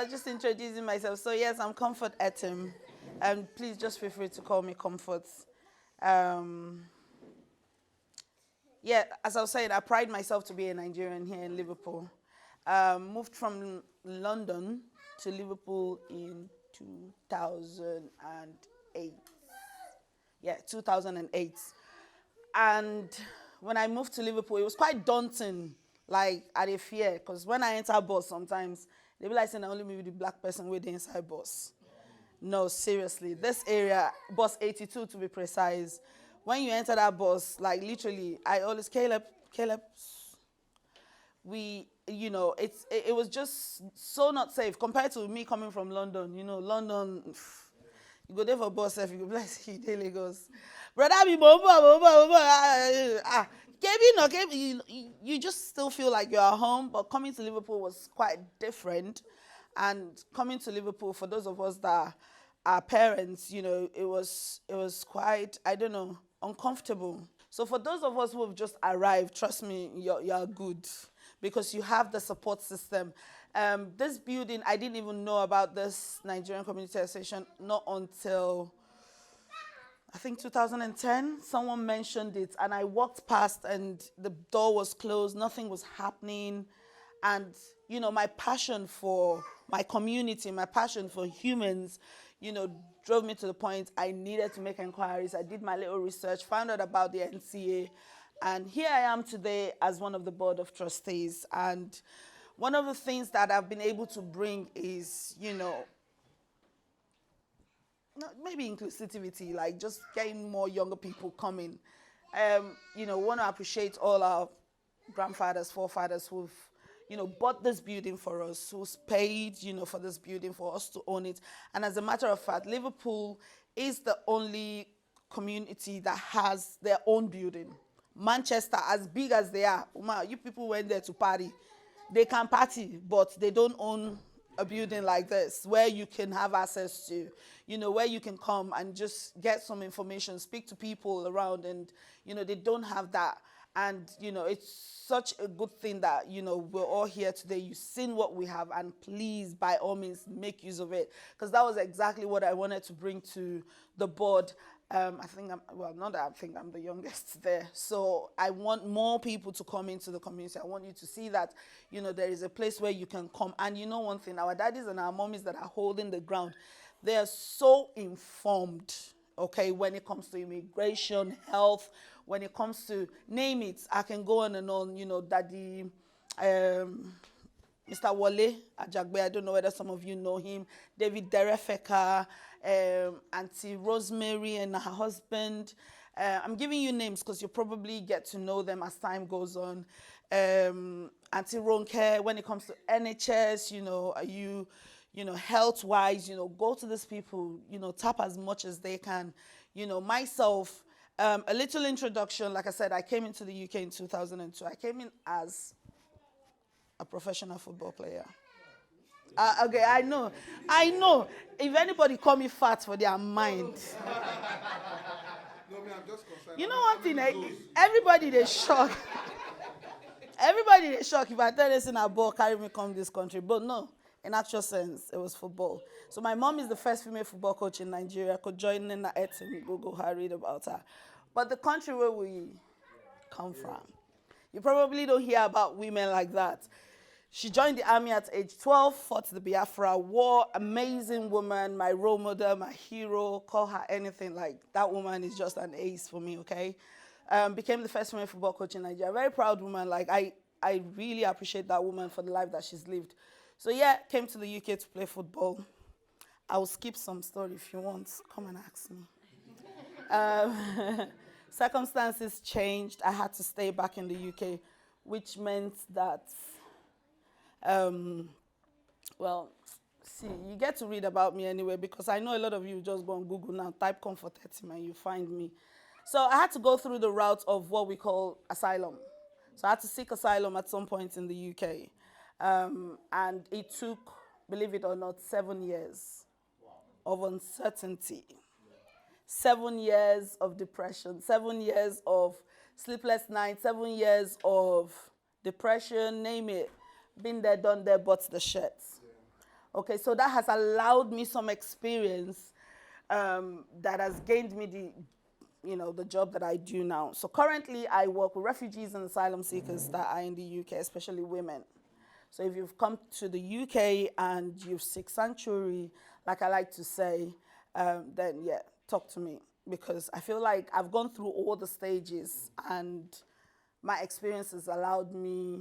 was just introducing myself. So yes, I'm Comfort Etim. And please just feel free to call me Comfort. Um, yeah, as I was saying, I pride myself to be a Nigerian here in Liverpool. Moved from London to Liverpool in 2008. Yeah, 2008. And when I moved to Liverpool, it was quite daunting. Like, I had a fear, because when I enter bus sometimes, they be like saying I only meet with the black person with the inside bus. No, seriously. This area, bus 82 to be precise, when you enter that bus, like literally, I always, Caleb, it was just so not safe compared to me coming from London. You know, London, you go there for bus, if you go bless you, they Lagos. Brother, you just still feel like you're at home, but coming to Liverpool was quite different. And coming to Liverpool, for those of us that are parents, you know, it was quite, I don't know, uncomfortable. So for those of us who have just arrived, trust me, you're good, because you have the support system. This building, I didn't even know about this Nigerian Community Association not until, I think 2010, someone mentioned it, and I walked past and the door was closed, nothing was happening. And, you know, my passion for my community, my passion for humans, you know, drove me to the point I needed to make inquiries. I did my little research, found out about the NCA, and here I am today as one of the board of trustees. And one of the things that I've been able to bring is, you know, maybe inclusivity, like just getting more younger people coming. You know, want to appreciate all our grandfathers, forefathers who've, you know, bought this building for us, who's paid, you know, for this building for us to own it. And as a matter of fact, Liverpool is the only community that has their own building. Manchester, as big as they are, you people went there to party. They can party, but they don't own a building like this where you can have access to, you know, where you can come and just get some information, speak to people around, and, you know, they don't have that. And, you know, it's such a good thing that, you know, we're all here today. You've seen what we have, and please, by all means, make use of it. Because that was exactly what I wanted to bring to the board. I think not that I think I'm the youngest there. So I want more people to come into the community. I want you to see that, you know, there is a place where you can come. And you know one thing, our daddies and our mommies that are holding the ground, they are so informed, okay, when it comes to immigration, health, when it comes to, name it, I can go on and on, you know, Daddy, Mr. Wale Ajagbe, I don't know whether some of you know him, David Derefeka, Auntie Rosemary and her husband. I'm giving you names because you'll probably get to know them as time goes on. Auntie Ronke, when it comes to NHS, you know, are you know, health-wise, you know, go to these people, you know, tap as much as they can. You know, myself, a little introduction, like I said, I came into the UK in 2002. I came in as a professional football player. Okay, I know. If anybody call me fat for their mind. No, me, I'm just concerned. You know one thing, everybody they shock. Everybody they shock if I tell this in a ball, carry me come this country. But no, in actual sense, it was football. So my mom is the first female football coach in Nigeria. I could join in the and Google her, read about her. But the country where we come from, you probably don't hear about women like that. She joined the army at age 12, fought the Biafra War, amazing woman, my role model, my hero, call her anything. Like, that woman is just an ace for me, okay? Became the first woman football coach in Nigeria. Very proud woman. Like, I really appreciate that woman for the life that she's lived. So yeah, came to the UK to play football. I will skip some story if you want. Come and ask me. Circumstances changed. I had to stay back in the UK, which meant that well, see, you get to read about me anyway, because I know a lot of you just go on Google now, type Comfort Etim, and you find me. So I had to go through the route of what we call asylum. So I had to seek asylum at some point in the UK. And it took, believe it or not, 7 years of uncertainty. 7 years of depression, 7 years of sleepless nights, 7 years of depression, name it. Been there, done there, bought the shirts. Okay, so that has allowed me some experience that has gained me the job that I do now. So currently, I work with refugees and asylum seekers that are in the UK, especially women. So if you've come to the UK and you've seek sanctuary, like I like to say, then yeah, talk to me, because I feel like I've gone through all the stages and my experience has allowed me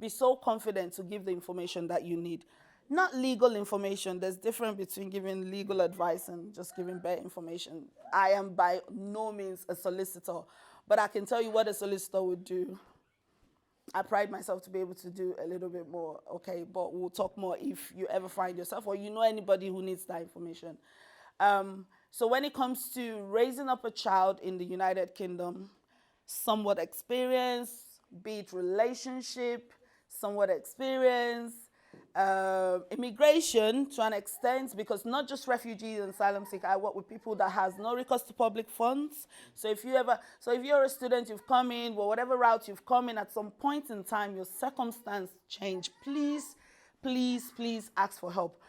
be so confident to give the information that you need. Not legal information. There's difference between giving legal advice and just giving bare information. I am by no means a solicitor, but I can tell you what a solicitor would do. I pride myself to be able to do a little bit more, okay? But we'll talk more if you ever find yourself or you know anybody who needs that information. So when it comes to raising up a child in the United Kingdom, somewhat experience, be it relationship, somewhat experience, immigration to an extent, because not just refugees and asylum seekers, I work with people that has no recourse to public funds. So if you're a student, you've come in, or whatever route you've come in, at some point in time, your circumstance change, please, please, please ask for help.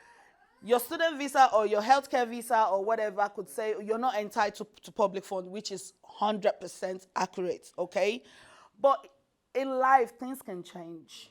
Your student visa or your healthcare visa or whatever could say you're not entitled to public fund, which is 100% accurate, okay? But in life, things can change.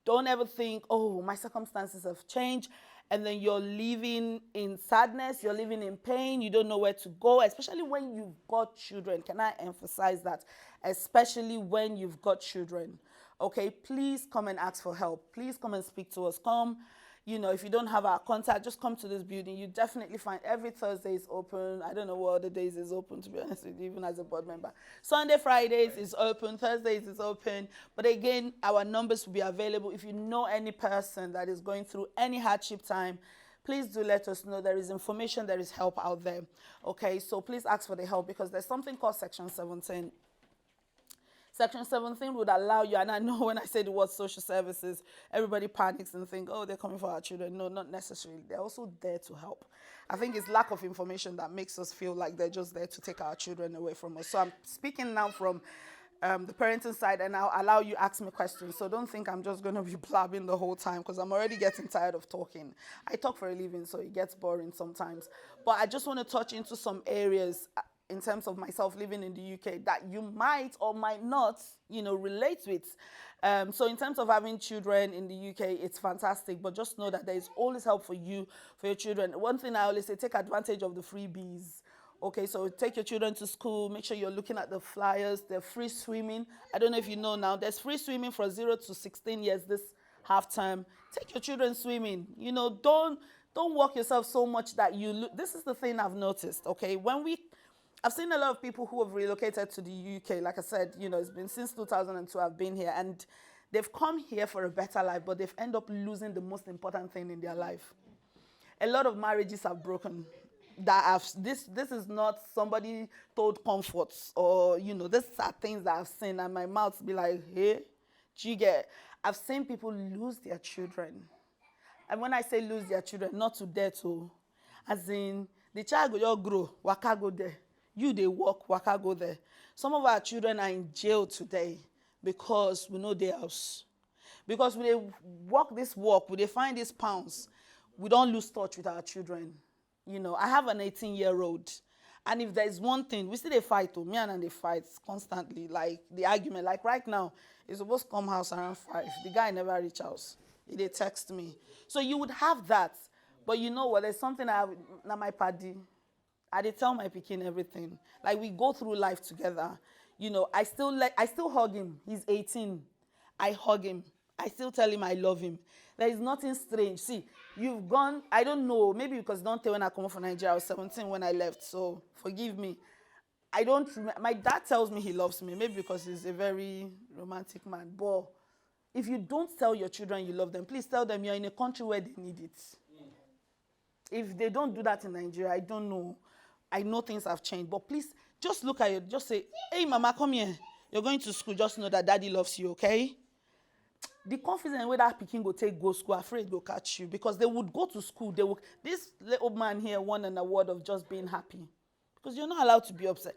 Don't ever think, oh, my circumstances have changed, and then you're living in sadness, you're living in pain, you don't know where to go, especially when you've got children. Can I emphasize that? Especially when you've got children. Okay, please come and ask for help. Please come and speak to us. Come. If you don't have our contact, just come to this building. You definitely find every Thursday is open. I don't know what other days is open, to be honest with you, even as a board member. Sunday, Fridays is open. Thursdays is open. But again, our numbers will be available. If you know any person that is going through any hardship time, please do let us know. There is information, there is help out there. Okay, so please ask for the help, because there's something called Section 17. Section 17 would allow you, and I know when I say the word social services, everybody panics and think, oh, they're coming for our children. No, not necessarily. They're also there to help. I think it's lack of information that makes us feel like they're just there to take our children away from us. So I'm speaking now from the parenting side, and I'll allow you ask me questions. So don't think I'm just going to be blabbing the whole time, because I'm already getting tired of talking. I talk for a living, so it gets boring sometimes. But I just want to touch into some areas in terms of myself living in the UK that you might or might not, relate with. So in terms of having children in the UK, it's fantastic, but just know that there is always help for you, for your children. One thing I always say, take advantage of the freebies. Okay, so take your children to school, make sure you're looking at the flyers. There's free swimming. I don't know if you know now, there's free swimming from 0 to 16 years this half time. Take your children swimming. Don't work yourself so much that this is the thing I've noticed, okay? I've seen a lot of people who have relocated to the UK. Like I said, it's been since 2002 I've been here, and they've come here for a better life, but they've ended up losing the most important thing in their life. A lot of marriages have broken. This is not somebody told comforts, or these are things that I've seen, and my mouth be like, hey, do you get? I've seen people lose their children, and when I say lose their children, not to death, as in the child go just grow, waka go there. They walk, waka go there. Some of our children are in jail today because we know their house. Because when they walk this walk, when they find these pounds, we don't lose touch with our children. I have an 18-year-old, and if there's one thing, we see they fight, me and they fight constantly, like the argument. Like right now, he's supposed to come house around 5. The guy never reach house. They text me. So you would have that, but you know what? There's something I have, now my paddy. I did tell my pikin everything. Like, we go through life together. I still hug him. He's 18. I hug him. I still tell him I love him. There is nothing strange. See, you've gone, I don't know, maybe because don't tell when I come from Nigeria, I was 17 when I left, so forgive me. I don't remember. My dad tells me he loves me, maybe because he's a very romantic man. But if you don't tell your children you love them, please tell them you're in a country where they need it. If they don't do that in Nigeria, I don't know. I know things have changed, but please just look at it. Just say, hey, mama, come here. You're going to school. Just know that daddy loves you, okay? The confidence way that pikin go take go school, afraid go catch you, because they would go to school. This little man here won an award of just being happy, because you're not allowed to be upset.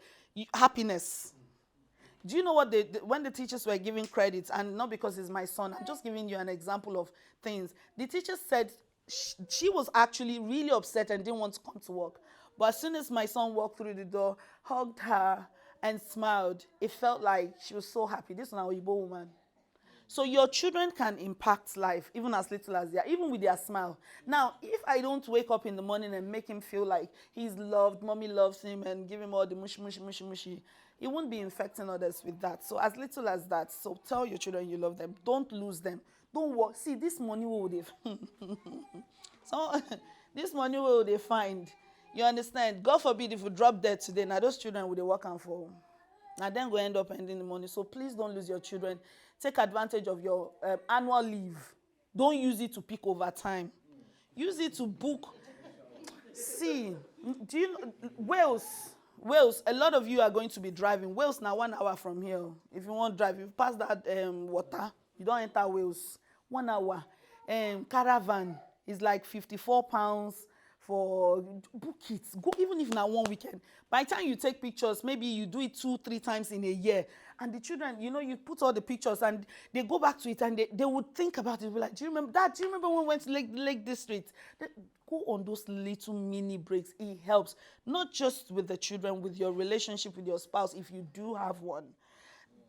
Happiness. Do you know what when the teachers were giving credit, and not because he's my son, I'm just giving you an example of things. The teachers said she was actually really upset and didn't want to come to work. But as soon as my son walked through the door, hugged her, and smiled, it felt like she was so happy. This is an Oyibo woman. So your children can impact life, even as little as they are, even with their smile. Now, if I don't wake up in the morning and make him feel like he's loved, mommy loves him, and give him all the mushy, mushy, mushy, mushy, he won't be infecting others with that. So as little as that. So tell your children you love them. Don't lose them. Don't work. See, this money will they so this money will they find. You understand? God forbid if you drop dead today, now those children will they work and for. Now then go end up ending the money. So please don't lose your children. Take advantage of your annual leave. Don't use it to pick over time. Use it to book. See, do you know Wales, a lot of you are going to be driving. Wales now 1 hour from here. If you want to drive, you pass that water, you don't enter Wales. 1 hour. Caravan is like £54 for book it. Go even if now 1 weekend. By the time you take pictures, maybe you do it 2-3 times in a year. And the children, you put all the pictures and they go back to it and they would think about it. Be like, do you remember that? Do you remember when we went to Lake District? Go on those little mini breaks. It helps. Not just with the children, with your relationship with your spouse, if you do have one.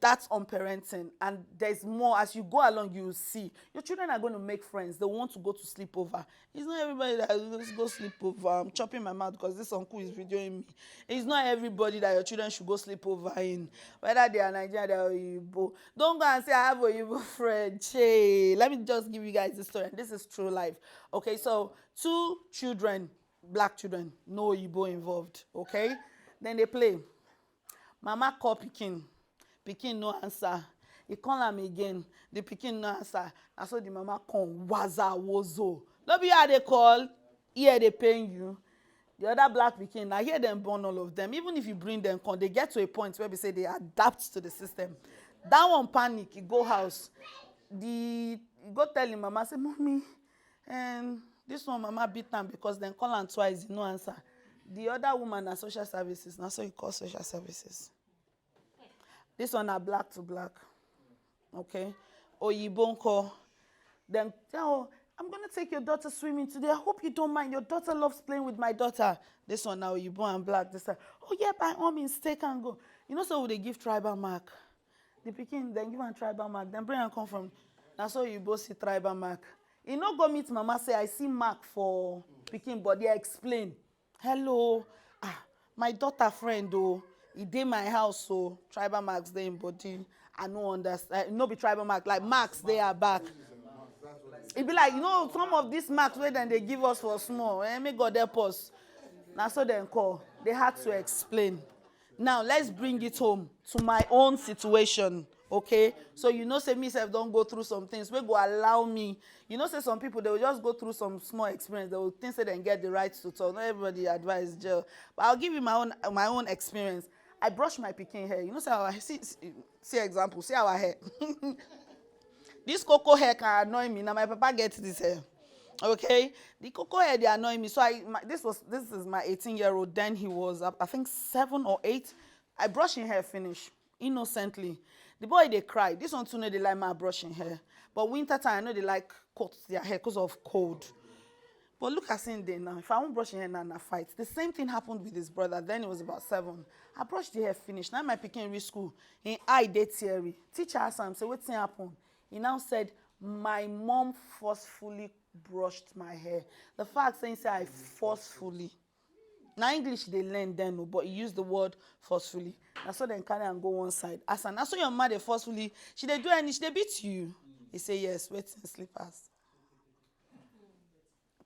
That's on parenting. And there's more. As you go along, you will see. Your children are going to make friends. They want to go to sleepover. It's not everybody that goes go sleepover. I'm chopping my mouth because this uncle is videoing me. It's not everybody that your children should go sleepover in. Whether they are Nigerian or Igbo. Don't go and say, I have a Igbo friend. Hey, let me just give you guys the story. And this is true life. Okay, so 2 children, black children, no Igbo involved. Okay? Then they play. Mama call Pikin. Pikin no answer. He call am again. The pikin no answer. And so the mama come. Waza wozo. No be how they call. Here they paying you. The other black pikin, now hear them born all of them. Even if you bring them, they get to a point where we say they adapt to the system. That one panic, he go house. He go tell him mama, say, mommy, and this one mama beat them because then call am twice, he no answer. The other woman na social services. Now so he call social services. This one are black to black. Okay? Oyibonko. Then, oh, I'm going to take your daughter swimming today. I hope you don't mind. Your daughter loves playing with my daughter. This one now, Oyibo and black. This one, oh yeah, by all means, take and go. So they give tribal mark. The pikin, then give am tribal mark. Then bring and come from. Now so Oyibo see tribal mark. He no go meet mama say, I see mark for pikin, but they explain. Hello, my daughter friend, oh. He dey my house, so tribal marks dey in body. I no understand. No be tribal mark, like marks they are back. It be like, some of these marks where then they give us for small. May God help us. Now so then call. They had to explain. Now let's bring it home to my own situation. Okay? So say myself don't go through some things. We go allow me. Say some people they will just go through some small experience. They will think they then get the right to talk. Not everybody advise jail. But I'll give you my own experience. I brush my pikin hair. See our see example. See our hair. This cocoa hair can annoy me. Now my papa gets this hair. Okay, the cocoa hair they annoy me. So this is my 18-year-old. Then he was I think 7 or 8. I brush his hair finish innocently. The boy they cry. This one too know they like my brushing hair. But winter time I know they like cut their hair because of cold. But look at him there now. If I won't brush his hair now, I fight. The same thing happened with his brother. Then he was about 7. I brushed the hair finish. Now my pikin reach school. In eye dey teary. Teacher asked him, say, what's happened? He now said, my mom forcefully brushed my hair. The fact saying say I forcefully. Now English they learn then, but he used the word forcefully. That's so then carry and go one side. As an so your mother forcefully, she they do any, she they beat you. He say yes, wait in slippers.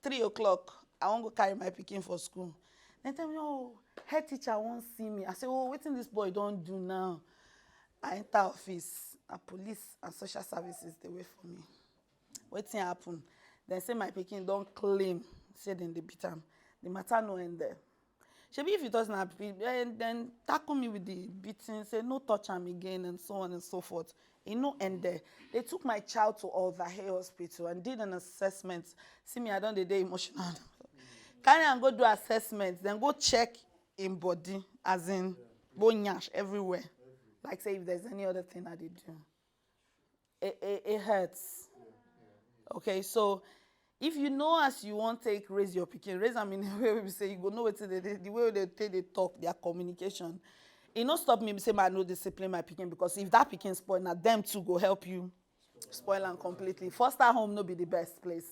3 o'clock, I won't go carry my pikin for school. Then tell me, oh, head teacher won't see me. I say, oh, what this boy don't do now? I enter office, police and social services, they wait for me. Waiting happen. Then say my pikin don't claim, say then they beat him. The matter no end there. Shebi if it doesn't happen, then tackle me with the beating, say no touch him again, and so on and so forth. It no end there. They took my child to Alva Hair Hospital and did an assessment. See me, I don't dey emotional. Carry and go do assessments, then go check in body, as in bonyash everywhere. Like say if there's any other thing that they do. It hurts. Okay, so if you know as you want take raise your pikin, raise them in the way we say you go know what the way they take they talk, their communication. It no stop me say I no discipline my pikin, because if that pikin spoil, now them too go help you spoil and completely. Foster home no be the best place.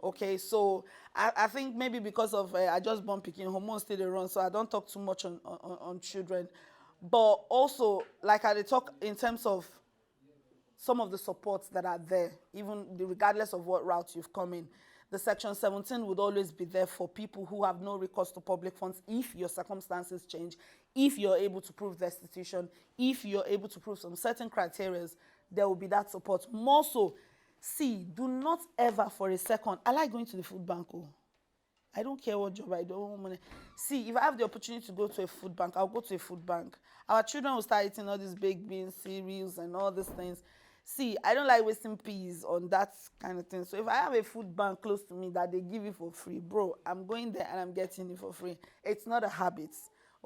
Okay, so I think maybe because of I just born pikin, hormones still they run, so I don't talk too much on children. But also, like I talk in terms of some of the supports that are there, even regardless of what route you've come in. The Section 17 would always be there for people who have no recourse to public funds if your circumstances change, if you're able to prove destitution, if you're able to prove some certain criteria, there will be that support. More so, see, do not ever for a second, I like going to the food bank. Oh. I don't care what job I don't want money. See, if I have the opportunity to go to a food bank, I'll go to a food bank. Our children will start eating all these baked beans, cereals, and all these things. See, I don't like wasting peas on that kind of thing. So if I have a food bank close to me that they give you for free, bro, I'm going there and I'm getting it for free. It's not a habit,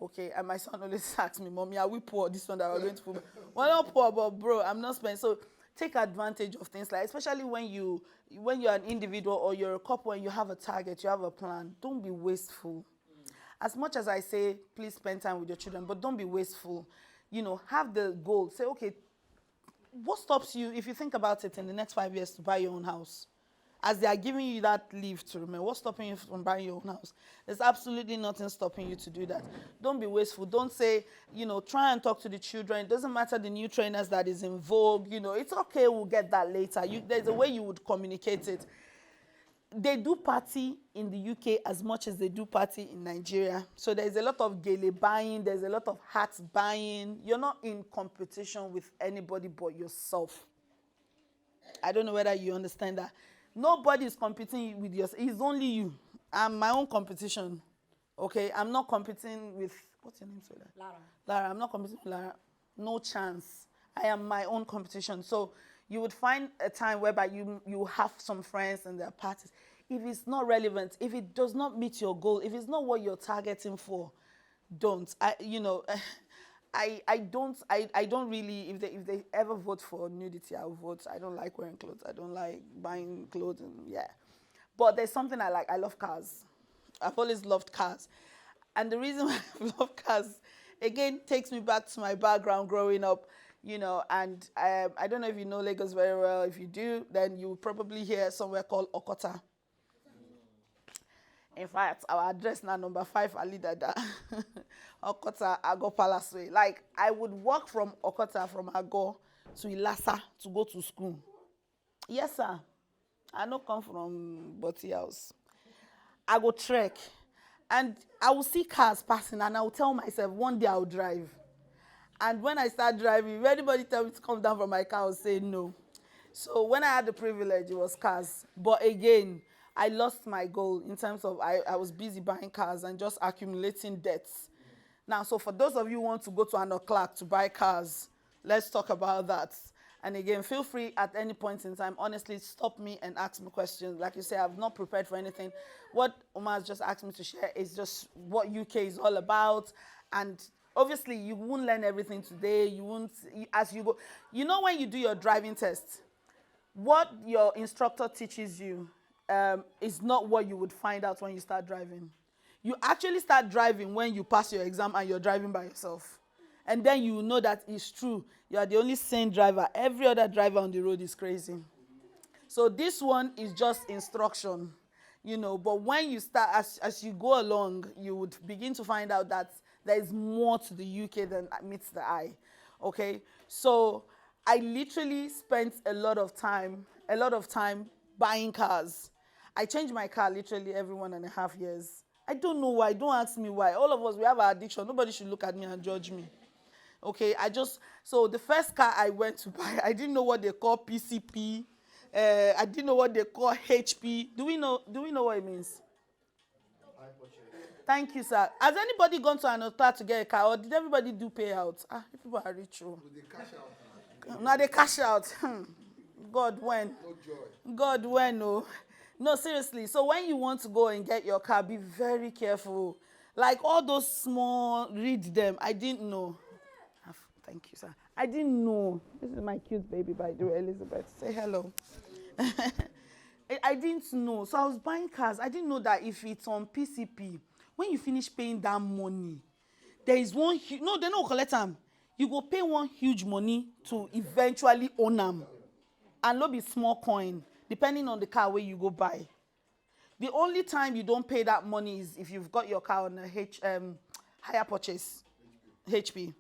okay? And my son always asks me, Mommy, are we poor? This one that we're going to food bank. We're not poor, but bro, I'm not spending. So take advantage of things like, especially when you're an individual or you're a couple and you have a target, you have a plan. Don't be wasteful. As much as I say, please spend time with your children, but don't be wasteful. You know, have the goal. Say, okay, what stops you, if you think about it, in the next 5 years to buy your own house? As they are giving you that leave to remember, what's stopping you from buying your own house? There's absolutely nothing stopping you to do that. Don't be wasteful. Don't say, try and talk to the children. It doesn't matter the new trainers that is in vogue. It's okay, we'll get that later. There's a way you would communicate it. They do party in the UK as much as they do party in Nigeria. So there's a lot of gele buying, there's a lot of hats buying. You're not in competition with anybody but yourself. I don't know whether you understand that. Nobody is competing with yourself. It's only you. I'm my own competition. Okay? I'm not competing with, what's your name, Soda? Lara. I'm not competing with Lara. No chance. I am my own competition. So you would find a time whereby you have some friends and their parties. If it's not relevant, if it does not meet your goal, if it's not what you're targeting for, don't. I don't really, if they ever vote for nudity, I'll vote. I don't like wearing clothes. I don't like buying clothes, yeah. But there's something I like. I love cars. I've always loved cars. And the reason why I love cars, again, takes me back to my background growing up. And I don't know if you know Lagos very well. If you do, then you will probably hear somewhere called Okota. In fact, our address now, number 5, Ali Dada. Okota, Ago Palace Way. Like, I would walk from Okota, from Ago to Ilasa to go to school. Yes, sir. I don't come from Boti House. I go trek. And I will see cars passing, and I will tell myself, one day I will drive. And when I start driving, if anybody tell me to come down from my car, I will say no. So when I had the privilege, it was cars. But again, I lost my goal in terms of I was busy buying cars and just accumulating debts. Now, so for those of you who want to go to an o'clock to buy cars, let's talk about that. And again, feel free at any point in time, honestly, stop me and ask me questions. Like you say, I've not prepared for anything. What Omar has just asked me to share is just what UK is all about. And obviously, you won't learn everything today. You won't, as you go. When you do your driving test, what your instructor teaches you is not what you would find out when you start driving. You actually start driving when you pass your exam and you're driving by yourself. And then you know that it's true. You are the only sane driver. Every other driver on the road is crazy. So this one is just instruction, But when you start, as you go along, you would begin to find out that there is more to the UK than meets the eye, okay? So I literally spent a lot of time buying cars. I change my car literally every 1.5 years. I don't know why. Don't ask me why. All of us, we have our addiction. Nobody should look at me and judge me. Okay, so the first car I went to buy, I didn't know what they call PCP. I didn't know what they call HP. Do we know what it means? Thank you, sir. Has anybody gone to an hotel to get a car, or did everybody do payouts? People are rich. With the cash out. Now they cash out. God, when? No joy. God, when? No, seriously. So when you want to go and get your car, be very careful. Like all those small, read them. I didn't know. Thank you, sir. I didn't know. This is my cute baby, by the way, Elizabeth. Say hello. I didn't know. So I was buying cars. I didn't know that if it's on PCP, when you finish paying that money, there is one no, they no collect am. You go pay one huge money to eventually own am. And no be small coin, depending on the car where you go buy. The only time you don't pay that money is if you've got your car on a higher purchase, HP.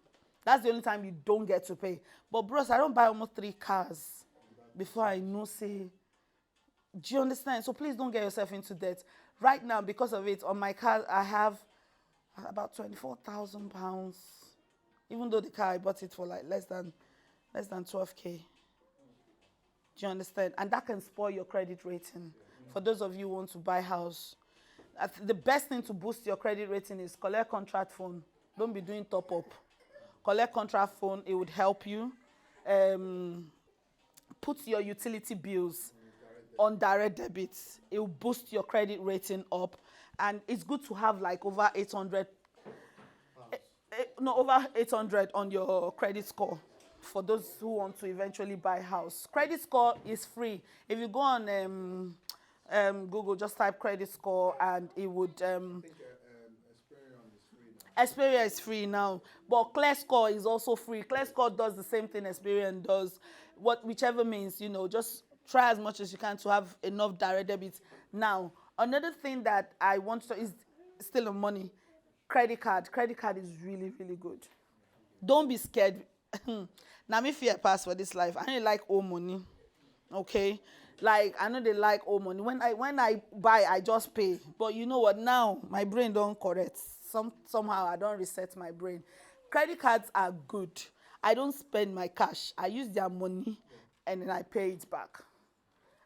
That's the only time you don't get to pay. But bros, I don't buy almost 3 cars before I know say. Do you understand? So please don't get yourself into debt. Right now, because of it, on my car, I have about £24,000. Even though the car I bought it for like less than 12K. Do you understand? And that can spoil your credit rating. For those of you who want to buy a house, the best thing to boost your credit rating is collect contract phone. Don't be doing top up. Collect contract phone. It would help you. Put your utility bills on direct debit. It will boost your credit rating up. And it's good to have like over 800 on your credit score for those who want to eventually buy a house. Credit score is free. If you go on Google, just type credit score and it would... Experian is free now, but Clear Score is also free. Clear Score does the same thing Experian does, whichever means, just try as much as you can to have enough direct debit. Now, another thing that I want to is still on money. Credit card. Credit card is really, really good. Don't be scared. Now, me fear pass for this life. I don't like owe money. Okay? Like, I know they like owe money. When I buy, I just pay. But you know what? Now, my brain don't correct. Somehow, I don't reset my brain. Credit cards are good. I don't spend my cash. I use their money, and then I pay it back.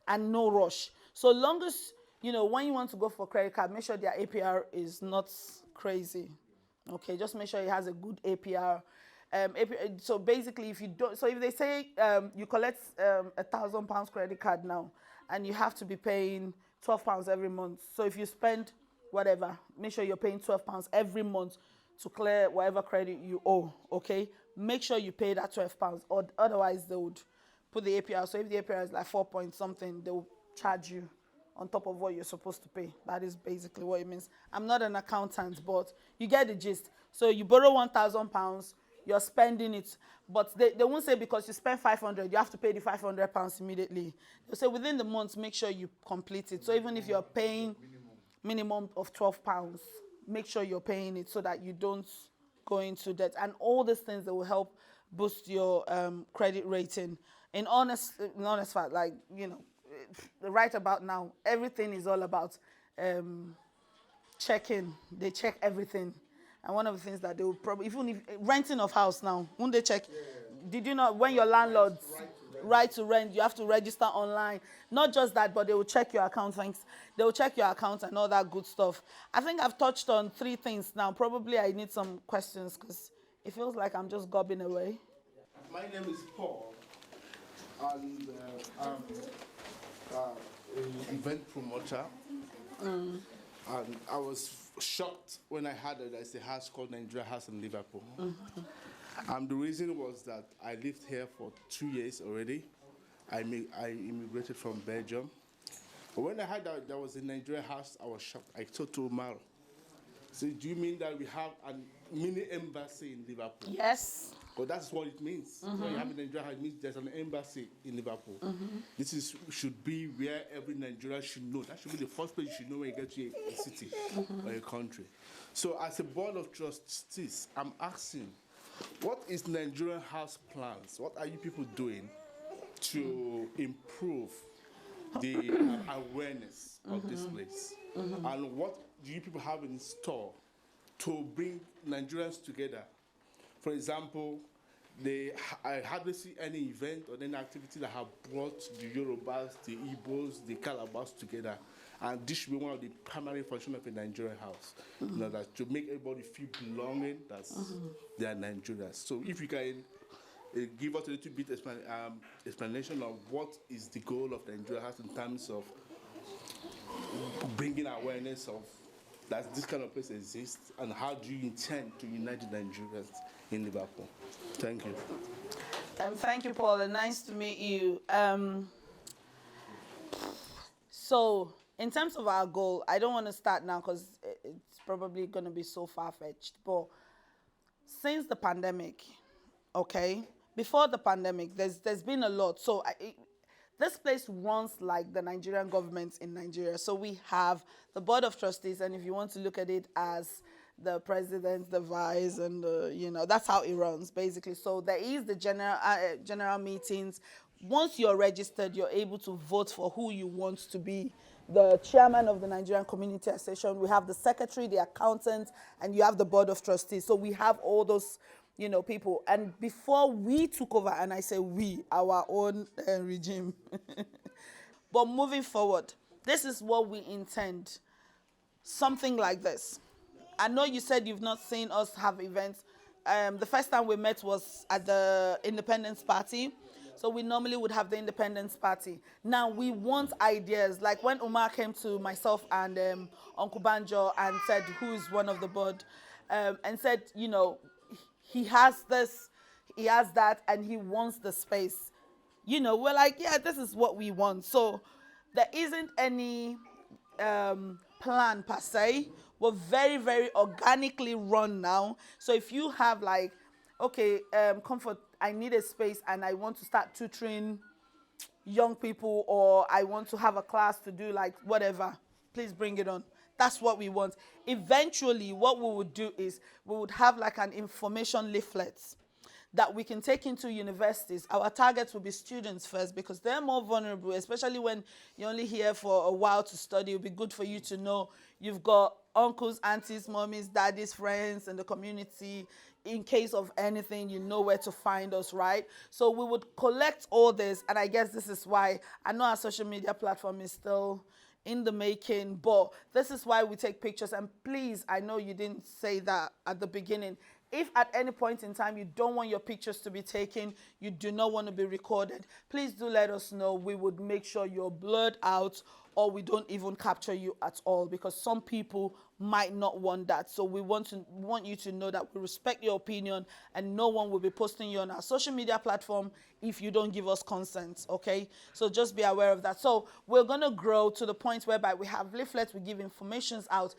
And no rush. So long as, when you want to go for credit card, make sure their APR is not crazy. Okay, just make sure it has a good APR. So basically, if they say you collect £1,000 credit card now, and you have to be paying £12 every month. So if you spend whatever, make sure you're paying £12 every month to clear whatever credit you owe. Okay, make sure you pay that £12, or otherwise they would put the APR. So if the APR is like 4 point something, they will charge you on top of what you're supposed to pay. That is basically what it means. I'm not an accountant, but you get the gist. So you borrow £1,000, you're spending it, but they won't say because you spend 500, you have to pay the £500 immediately. They'll say within the month, make sure you complete it. So even if you're paying minimum of £12, make sure you're paying it so that you don't go into debt. And all these things that will help boost your credit rating. In honest fact, like, right about now, everything is all about checking. They check everything. And one of the things that they will probably, even if renting of house now, won't they check? Did you know when your landlord's right to rent, you have to register online? Not just that, but they will check your account. They will check your account and all that good stuff. I think I've touched on 3 things now. Probably I need some questions because it feels like I'm just gobbing away. My name is Paul, and I'm an event promoter. And I was shocked when I heard that there's a house called Nigeria House in Liverpool. The reason was that I lived here for 2 years already. I immigrated from Belgium. But when I heard that there was a Nigeria House, I was shocked. I told to Omar, so do you mean that we have a mini embassy in Liverpool? Yes. But that's what it means. When you have a Nigeria House, it means there's an embassy in Liverpool. This should be where every Nigerian should know. That should be the first place you should know when you get to a city or a country. So as a board of trustees, I'm asking, what is Nigerian House plans? What are you people doing to improve the awareness of this place? And what do you people have in store to bring Nigerians together? For example, I hardly see any event or any activity that have brought the Yorubas, the Igbos, the Calabars together. And this should be one of the primary functions of a Nigerian house. That to make everybody feel belonging, that they are Nigerians. So if you can give us a little bit explanation of what is the goal of the Nigerian house in terms of bringing awareness of that this kind of place exists, and how do you intend to unite the Nigerians in Liverpool? Thank you. Thank you, Paul, and nice to meet you. So, in terms of our goal, I don't want to start now because it's probably going to be so far fetched. But since the pandemic, okay, before the pandemic, there's been a lot. So, this place runs like the Nigerian government in Nigeria. So we have the board of trustees, and if you want to look at it as president, the vice, and that's how it runs basically. So there is the general meetings. Once you're registered, you're able to vote for who you want to be the chairman of the Nigerian Community Association. We have the secretary, the accountant, and you have the board of trustees. So we have all those, people. And before we took over, and I say we, our own regime. But moving forward, this is what we intend. Something like this. I know you said you've not seen us have events. The first time we met was at the Independence Party. So we normally would have the Independence Party. Now we want ideas. Like when Umar came to myself and Uncle Banjo and said, who is one of the board, and said, he has this, he has that, and he wants the space. We're like, yeah, this is what we want. So there isn't any plan per se. We're very, very organically run now. So if you have like, okay, Comfort, I need a space and I want to start tutoring young people, or I want to have a class to do like whatever, please bring it on. That's what we want. Eventually, what we would do is we would have like an information leaflet that we can take into universities. Our targets will be students first because they're more vulnerable, especially when you're only here for a while to study. It would be good for you to know you've got uncles, aunties, mommies, daddies, friends in the community. In case of anything, you know where to find us, right? So we would collect all this, and I guess this is why I know our social media platform is still in the making, but this is why we take pictures. And please, I know you didn't say that at the beginning. If at any point in time you don't want your pictures to be taken, you do not want to be recorded, please do let us know. We would make sure you're blurred out, or we don't even capture you at all, because some people might not want that. So we want you to know that we respect your opinion, and no one will be posting you on our social media platform if you don't give us consent, okay? So just be aware of that. So we're going to grow to the point whereby we have leaflets, we give informations out.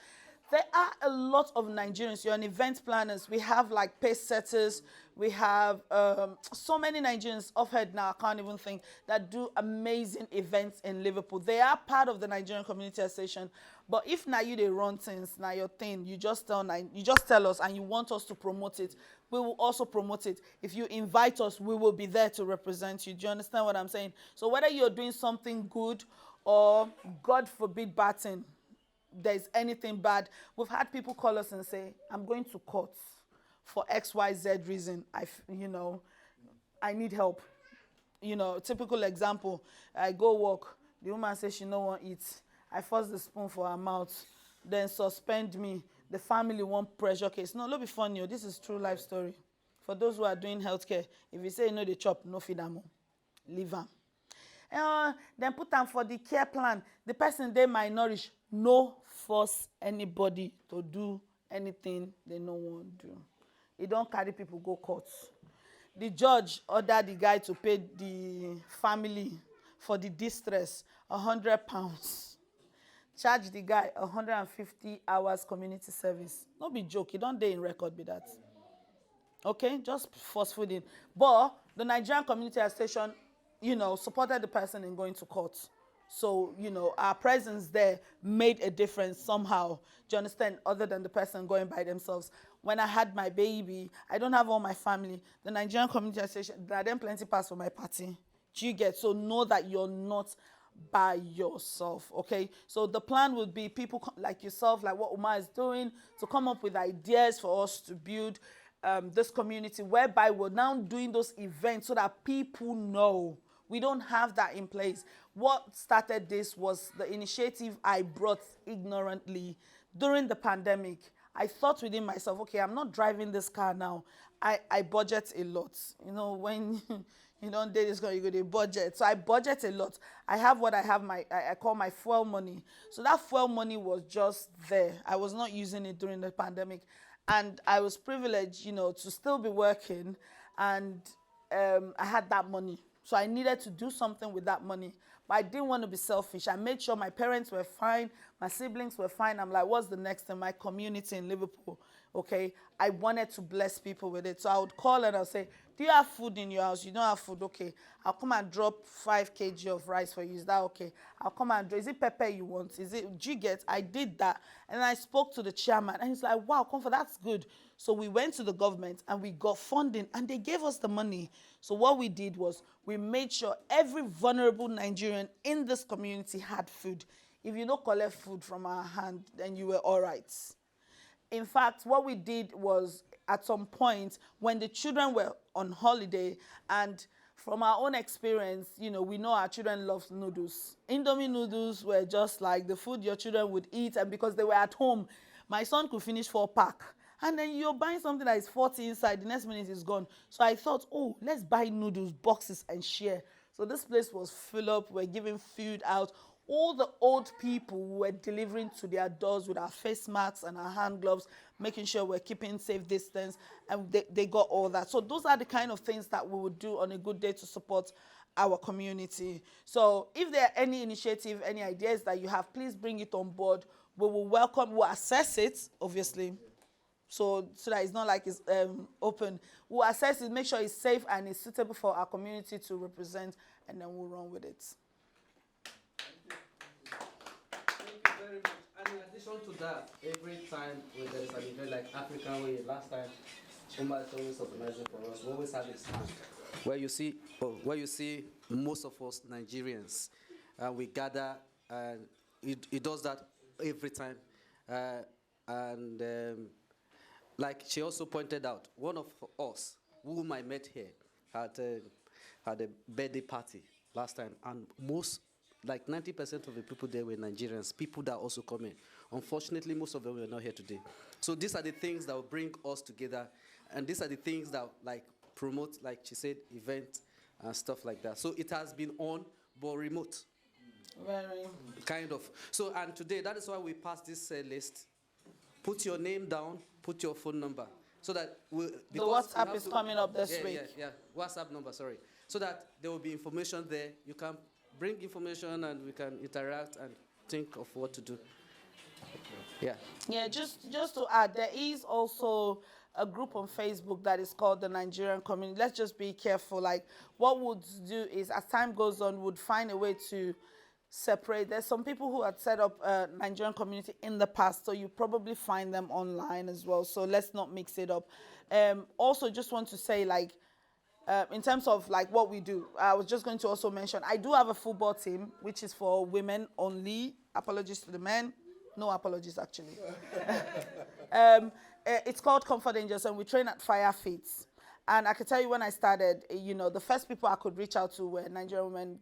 There are a lot of Nigerians. You're an event planners. We have like pace setters. We have so many Nigerians off head now, I can't even think, that do amazing events in Liverpool. They are part of the Nigerian Community Association. But if now you they run things, now your thing, you just tell us and you want us to promote it, we will also promote it. If you invite us, we will be there to represent you. Do you understand what I'm saying? So whether you're doing something good or, God forbid, bad thing, there's anything bad, we've had people call us and say, I'm going to court for XYZ reason. I need help. Typical example, I go work, the woman says she no want eat. I force the spoon for her mouth, then suspend me. The family want pressure case. No, don't be funny. This is true life story. For those who are doing healthcare, if you say you know the chop, no feed them. Leave them. Then put them for the care plan. The person they might nourish. No force anybody to do anything they no want to do. You don't carry people go court. The judge ordered the guy to pay the family for the distress £100. Charge the guy 150 hours community service. No be joke. You don't dey in record be that. Okay, just forceful in. But the Nigerian Community Association, supported the person in going to court. So, our presence there made a difference somehow. Do you understand? Other than the person going by themselves. When I had my baby, I don't have all my family. The Nigerian Community Association, there are then plenty pass for my party. Do you get? So know that you're not by yourself, okay? So the plan would be people like yourself, like what Umar is doing, to come up with ideas for us to build this community, whereby we're now doing those events so that people know. We don't have that in place. What started this was the initiative I brought ignorantly during the pandemic. I thought within myself, okay, I'm not driving this car now. I budget a lot. When you don't date this girl, you go to budget. So I budget a lot. I have what I have, I call my fuel money. So that fuel money was just there. I was not using it during the pandemic. And I was privileged, to still be working. And I had that money. So I needed to do something with that money. but I didn't want to be selfish. I made sure my parents were fine, my siblings were fine. I'm like, what's the next thing? My community in Liverpool, okay? I wanted to bless people with it. So I would call and I'll say, do you have food in your house? You don't have food? Okay. I'll come and drop 5 kg of rice for you. Is that okay? I'll come and drop. Is it pepper you want? Do you get? I did that. And I spoke to the chairman and he's like, wow, Comfort, that's good. So we went to the government and we got funding and they gave us the money. So what we did was we made sure every vulnerable Nigerian in this community had food. If you don't collect food from our hand, then you were all right. In fact, what we did was at some point when the children were on holiday, and from our own experience, you know, we know our children love noodles. Indomie noodles were just like the food your children would eat, and because they were at home, my son could finish 4 pack. And then you're buying something that is 40 inside, the next minute is gone. So I thought, oh, let's buy noodles, boxes, and share. So this place was filled up, we're giving food out. All the old people were delivering to their doors with our face masks and our hand gloves, making sure we're keeping safe distance, and they got all that. So those are the kind of things that we would do on a good day to support our community. So if there are any initiative, any ideas that you have, please bring it on board. We will welcome, we'll assess it, obviously, so that it's not like it's open. We'll assess it, make sure it's safe and it's suitable for our community to represent, and then we'll run with it. Very much. And in addition to that, every time there is an event like African Way, last time Umar is always organizing for us, we always have a stand where you see most of us Nigerians, we gather, and it does that every time, like she also pointed out, one of us whom I met here had a birthday party last time, and like 90% of the people there were Nigerians, people that also come in. Unfortunately, most of them were not here today. So these are the things that will bring us together, and these are the things that like promote, like she said, events and stuff like that. So it has been on, but remote. Very. Kind of. So, and today, that is why we passed this list. Put your name down, put your phone number, so that the WhatsApp is coming up this week. Yeah, WhatsApp number, sorry. So that there will be information there. You can bring information and we can interact and think of what to do. Yeah. Yeah, just to add, there is also a group on Facebook that is called the Nigerian Community. Let's just be careful. Like, what we'll do is, as time goes on, we'll find a way to separate. There's some people who had set up a Nigerian community in the past, so you probably find them online as well. So let's not mix it up. Also, just want to say, like, in terms of like what we do, I was just going to also mention, I do have a football team, which is for women only. Apologies to the men. No apologies, actually. It's called Comfort Angels, and we train at Fire Feet. And I can tell you, when I started, you know, the first people I could reach out to were Nigerian women.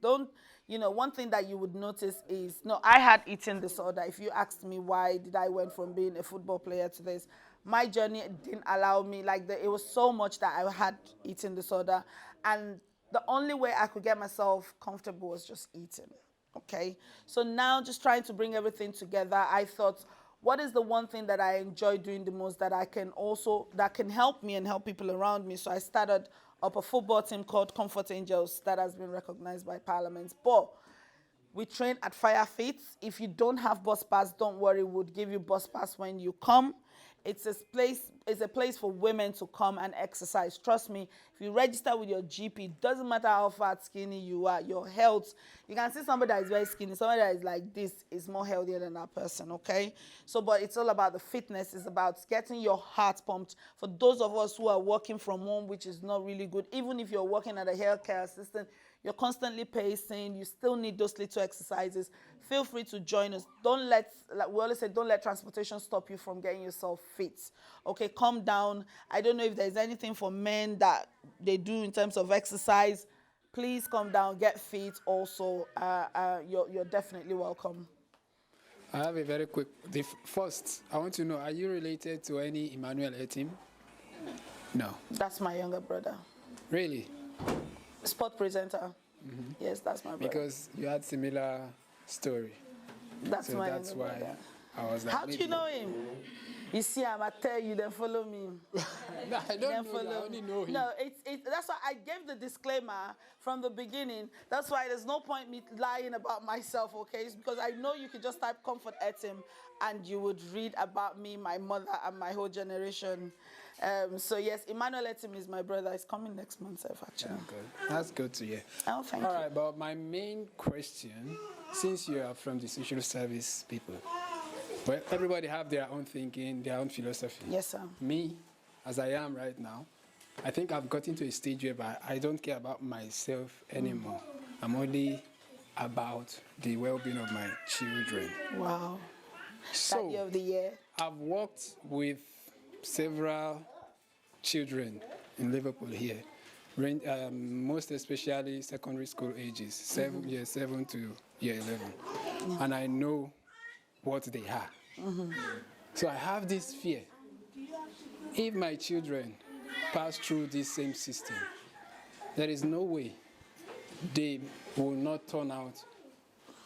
One thing that you would notice is, no, I had eating disorder. If you asked me why did I went from being a football player to this, my journey didn't allow me, it was so much that I had eating disorder. And the only way I could get myself comfortable was just eating, okay? So now, just trying to bring everything together, I thought, what is the one thing that I enjoy doing the most that can help me and help people around me? So I started up a football team called Comfort Angels that has been recognized by Parliament. But we train at Fire Feet. If you don't have bus pass, don't worry, we'll give you bus pass when you come. It's a place for women to come and exercise. Trust me, if you register with your GP, doesn't matter how fat, skinny you are, your health, you can see somebody that is very skinny, somebody that is like this is more healthier than that person, okay? So, but it's all about the fitness. It's about getting your heart pumped. For those of us who are working from home, which is not really good, even if you're working at a healthcare assistant, you're constantly pacing, you still need those little exercises. Feel free to join us. Like we always say, don't let transportation stop you from getting yourself fit. Okay, calm down. I don't know if there's anything for men that they do in terms of exercise. Please calm down, get fit also. You're definitely welcome. I have a very quick, first, I want to know, are you related to any Emmanuel Etim? No. That's my younger brother. Really? Sport presenter. Mm-hmm. Yes, that's my brother. Because you had similar story. That's so my that's why brother. I was like, how do you know him? You see him, I tell you, then follow me. No, I Then don't know. I follow only me. know him. No, that's why I gave the disclaimer from the beginning. That's why there's no point me lying about myself, okay? It's because I know you could just type Comfort Etim and you would read about me, my mother, and my whole generation. So yes, Emmanuel Etim is my brother. He's coming next month, actually. Good. That's good to hear. Oh, thank All you. right, but my main question, since you are from the social service people, well, everybody have their own thinking, their own philosophy. Yes, sir. Me, as I am right now, I think I've gotten to a stage where I don't care about myself anymore. I'm only about the well-being of my children. Wow. So, Daddy of the year. I've worked with several children in Liverpool here, most especially secondary school ages, year 7 to year 11. And I know what they are. So I have this fear. If my children pass through this same system, there is no way they will not turn out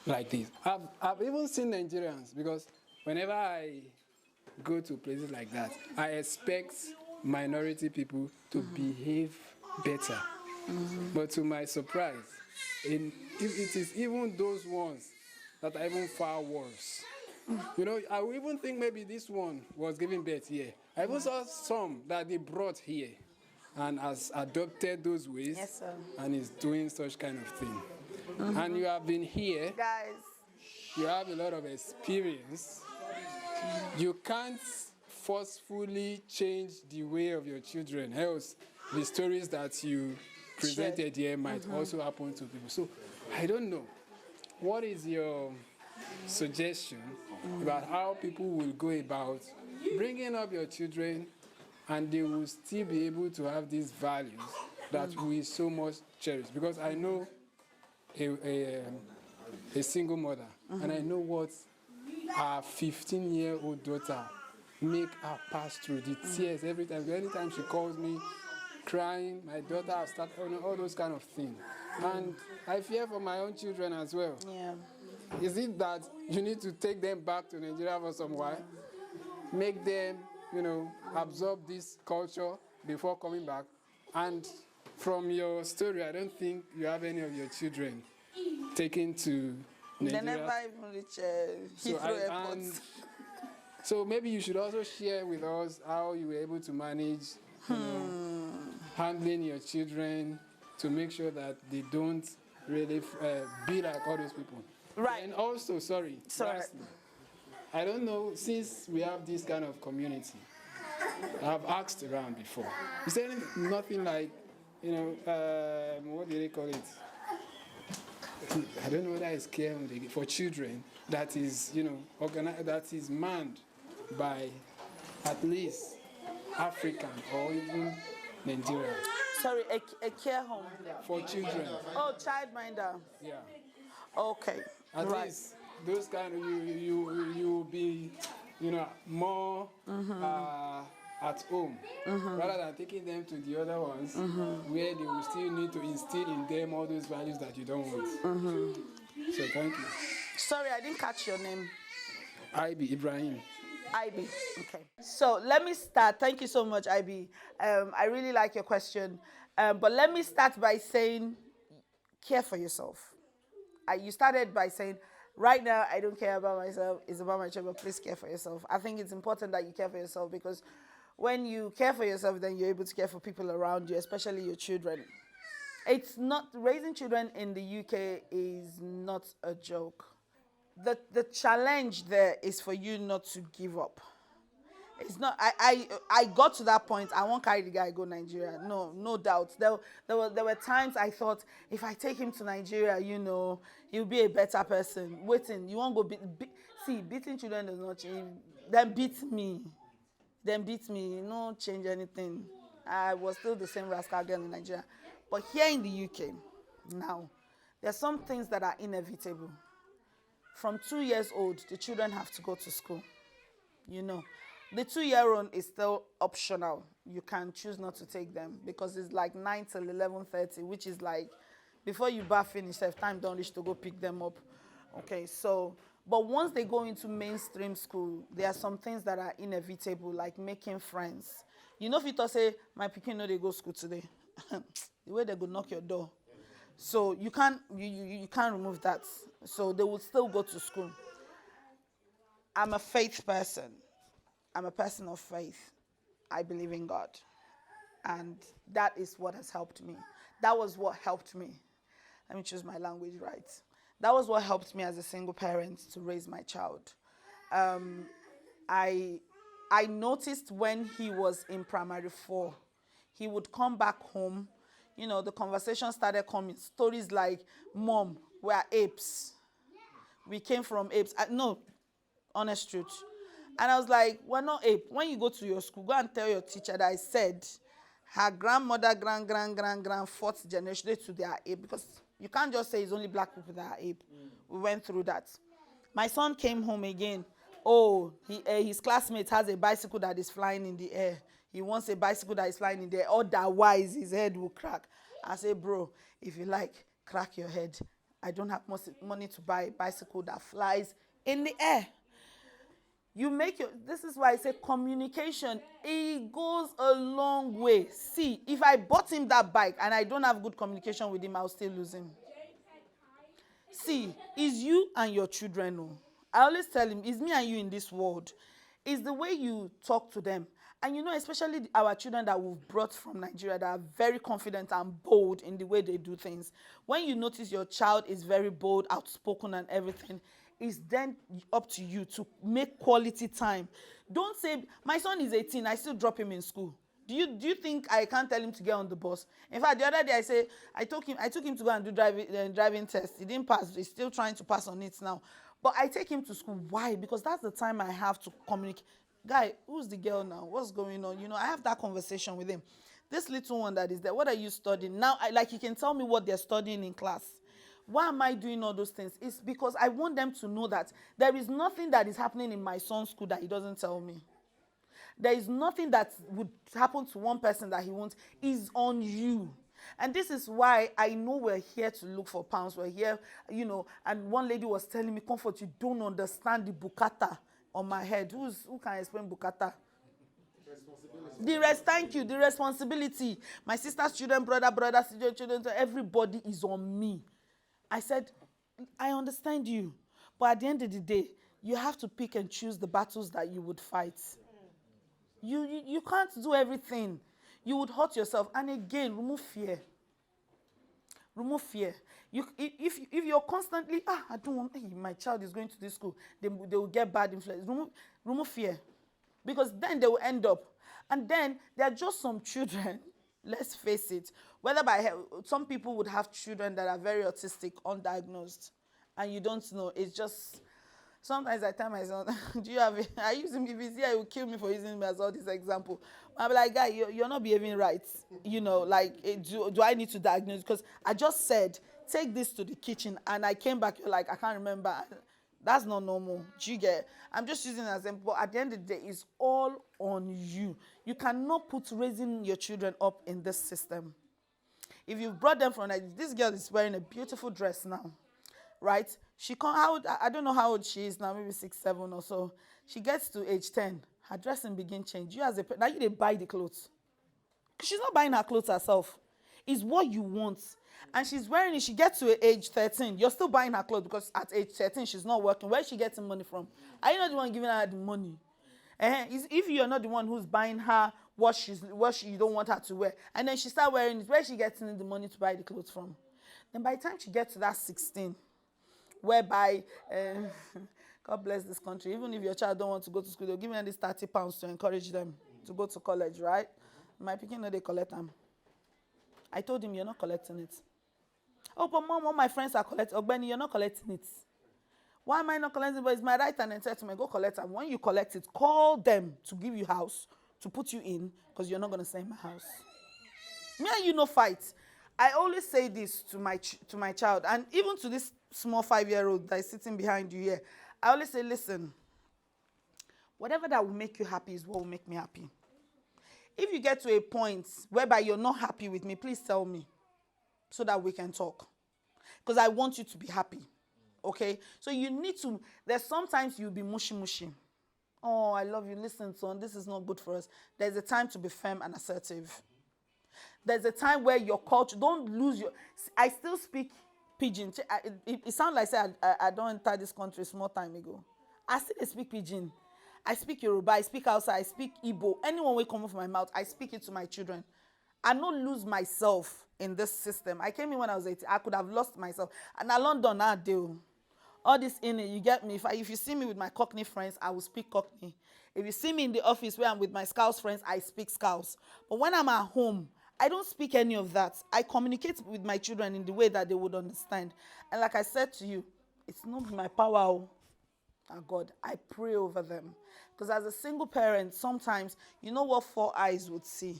like this. I've even seen Nigerians, because whenever I go to places like that, I expect minority people to behave better. But to my surprise, if it is even those ones that are even far worse. You know, I would even think maybe this one was giving birth here. I even saw some that they brought here and has adopted those ways. Yes, sir. And is doing such kind of thing. And you have been here, Guys, you have a lot of experience. You can't forcefully change the way of your children, else the stories that you presented here might also happen to people. So I don't know. What is your suggestion about how people will go about bringing up your children and they will still be able to have these values that we so much cherish? Because I know a single mother, and I know what our 15-year-old daughter make her pass through the tears every time. Anytime she calls me crying, my daughter has started, all those kind of things. And I fear for my own children as well. yeah. Is it that you need to take them back to Nigeria for some while, make them, absorb this culture before coming back? And from your story, I don't think you have any of your children taken to Nigeria. They never even reach Heathrow Airport. So maybe you should also share with us how you were able to manage handling your children to make sure that they don't really be like all those people. Right. And also, lastly, I don't know, since we have this kind of community, I've asked around before. Is there nothing like, what do they call it? I don't know whether it's care for children that is, organized, that is manned by at least African or even Nigerian. Sorry, a care home. For children. Oh, childminder. Yeah. Okay. At right. least those kind of you be, more at home rather than taking them to the other ones where they will still need to instill in them all those values that you don't want. So thank you. Sorry, I didn't catch your name. IB Ibrahim. IB. Okay. So let me start. Thank you so much, IB. I really like your question. But let me start by saying, care for yourself. You started by saying, right now, I don't care about myself. It's about my children. Please care for yourself. I think it's important that you care for yourself, because when you care for yourself, then you're able to care for people around you, especially your children. It's not, raising children in the UK is not a joke. The challenge there is for you not to give up. It's not, I got to that point, I won't carry the guy go Nigeria. No doubt. There were times I thought, if I take him to Nigeria, he'll be a better person. Waiting, you won't go beating children does not change. Then beat me. No change anything. I was still the same rascal girl in Nigeria. But here in the UK, now, there are some things that are inevitable. From 2 years old, the children have to go to school. The 2-year-old is still optional. You can choose not to take them because it's like 9 till 11:30, which is like before you bath finish, time don't reach to go pick them up. Okay, so, but once they go into mainstream school, there are some things that are inevitable, like making friends. You know, if you say, my pikin no dey go school today, the way they go knock your door. So you can't remove that. So they will still go to school. I'm a faith person. I'm a person of faith. I believe in God. And that is what has helped me. That was what helped me. Let me choose my language right. That was what helped me as a single parent to raise my child. I noticed when he was in primary 4, he would come back home. You know, the conversation started coming. Stories like, Mom, we are apes. We came from apes. No, honest truth. And I was like, we're not ape. When you go to your school, go and tell your teacher that I said her grandmother, fourth generation, they are ape. Because you can't just say it's only black people that are ape. We went through that. My son came home again. Oh, his classmate has a bicycle that is flying in the air. He wants a bicycle that is flying in the air. Otherwise, his head will crack. I say, bro, if you like, crack your head. I don't have money to buy a bicycle that flies in the air. This is why I say communication, it goes a long way. See, if I bought him that bike and I don't have good communication with him, I'll still lose him. See, it's you and your children. No. I always tell him, it's me and you in this world. It's the way you talk to them. And you know, especially our children that we've brought from Nigeria that are very confident and bold in the way they do things. When you notice your child is very bold, outspoken and everything, it's then up to you to make quality time. Don't say, my son is 18, I still drop him in school. Do you think I can't tell him to get on the bus? In fact, the other day I took him to go and do driving test. He didn't pass. He's still trying to pass on it now. But I take him to school. Why? Because that's the time I have to communicate. Guy, who's the girl now? What's going on? You know, I have that conversation with him. This little one that is there, what are you studying? Now, he can tell me what they're studying in class. Why am I doing all those things? It's because I want them to know that there is nothing that is happening in my son's school that he doesn't tell me. There is nothing that would happen to one person that he wants. Is on you. And this is why I know we're here to look for pounds. We're here, you know, and one lady was telling me, Comfort, you don't understand the bukata on my head. Who can explain bukata? Thank you. The responsibility. My sister's children, brothers, children, everybody is on me. I said, I understand you. But at the end of the day, you have to pick and choose the battles that you would fight. You can't do everything. You would hurt yourself. And again, remove fear. Remove fear. If you're constantly, I don't want, my child is going to this school, they will get bad influence. Remove fear. Because then they will end up. And then there are just some children, let's face it, some people would have children that are very autistic, undiagnosed, and you don't know. It's just, sometimes I tell my son, I use him, if he's here, he will kill me for using me as all this example. I'm like, guy, you're not behaving right. You know, do I need to diagnose? Because I just said, take this to the kitchen, and I came back, you're like, I can't remember. That's not normal. Do you get? I'm just using an example. At the end of the day, it's all on you. You cannot put raising your children up in this system. If you've brought them from Nigeria, this girl is wearing a beautiful dress now, right? I don't know how old she is now, maybe 6, 7 or so. She gets to age 10, her dressing begin change. Now you they buy the clothes. She's not buying her clothes herself. It's what you want. And she's wearing it. She gets to age 13. You're still buying her clothes because at age 13, she's not working. Where is she getting money from? Are you not the one giving her the money? If you're not the one who's buying her what you don't want her to wear, and then she start wearing it, where is she getting the money to buy the clothes from? Then by the time she gets to that 16, whereby, God bless this country, even if your child don't want to go to school, they'll give them this 30 pounds to encourage them to go to college, right? My picking, no, they collect them. I told him, you're not collecting it. Oh, but Mom, all my friends are collecting. Oh, Benny, you're not collecting it. Why am I not collecting it? But it's my right and entitlement. Go collect it. When you collect it, call them to give you house, to put you in, because you're not going to stay in my house. Me and you no fight. I always say this to my child, and even to this small 5-year-old that is sitting behind you here. I always say, listen, whatever that will make you happy is what will make me happy. If you get to a point whereby you're not happy with me, please tell me so that we can talk. Because I want you to be happy. Okay? So you need to, there's sometimes you'll be mushy. Oh, I love you. Listen, son, this is not good for us. There's a time to be firm and assertive. There's a time where your culture, don't lose your. I still speak pidgin. It sounds like I don't enter this country small time ago. I still speak pidgin. I speak Yoruba, I speak Hausa, I speak Igbo. Anyone will come off my mouth, I speak it to my children. I don't lose myself in this system. I came in when I was 18. I could have lost myself. And I London now deal. All this in it, you get me. If you see me with my Cockney friends, I will speak Cockney. If you see me in the office where I'm with my Scouse friends, I speak Scouse. But when I'm at home, I don't speak any of that. I communicate with my children in the way that they would understand. And like I said to you, it's not my power. God, I pray over them. Because as a single parent, sometimes, you know what 4 eyes would see,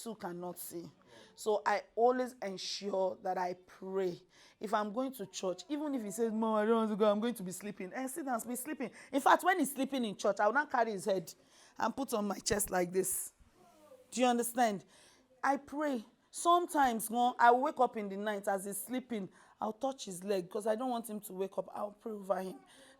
2 cannot see. So I always ensure that I pray. If I'm going to church, even if he says, Mom, I don't want to go, I'm going to be sleeping, and sit down, be sleeping. In fact, when he's sleeping in church, I will not carry his head and put on my chest like this. Do you understand? I pray. Sometimes I will wake up in the night as he's sleeping. I'll touch his leg because I don't want him to wake up. I'll pray over him.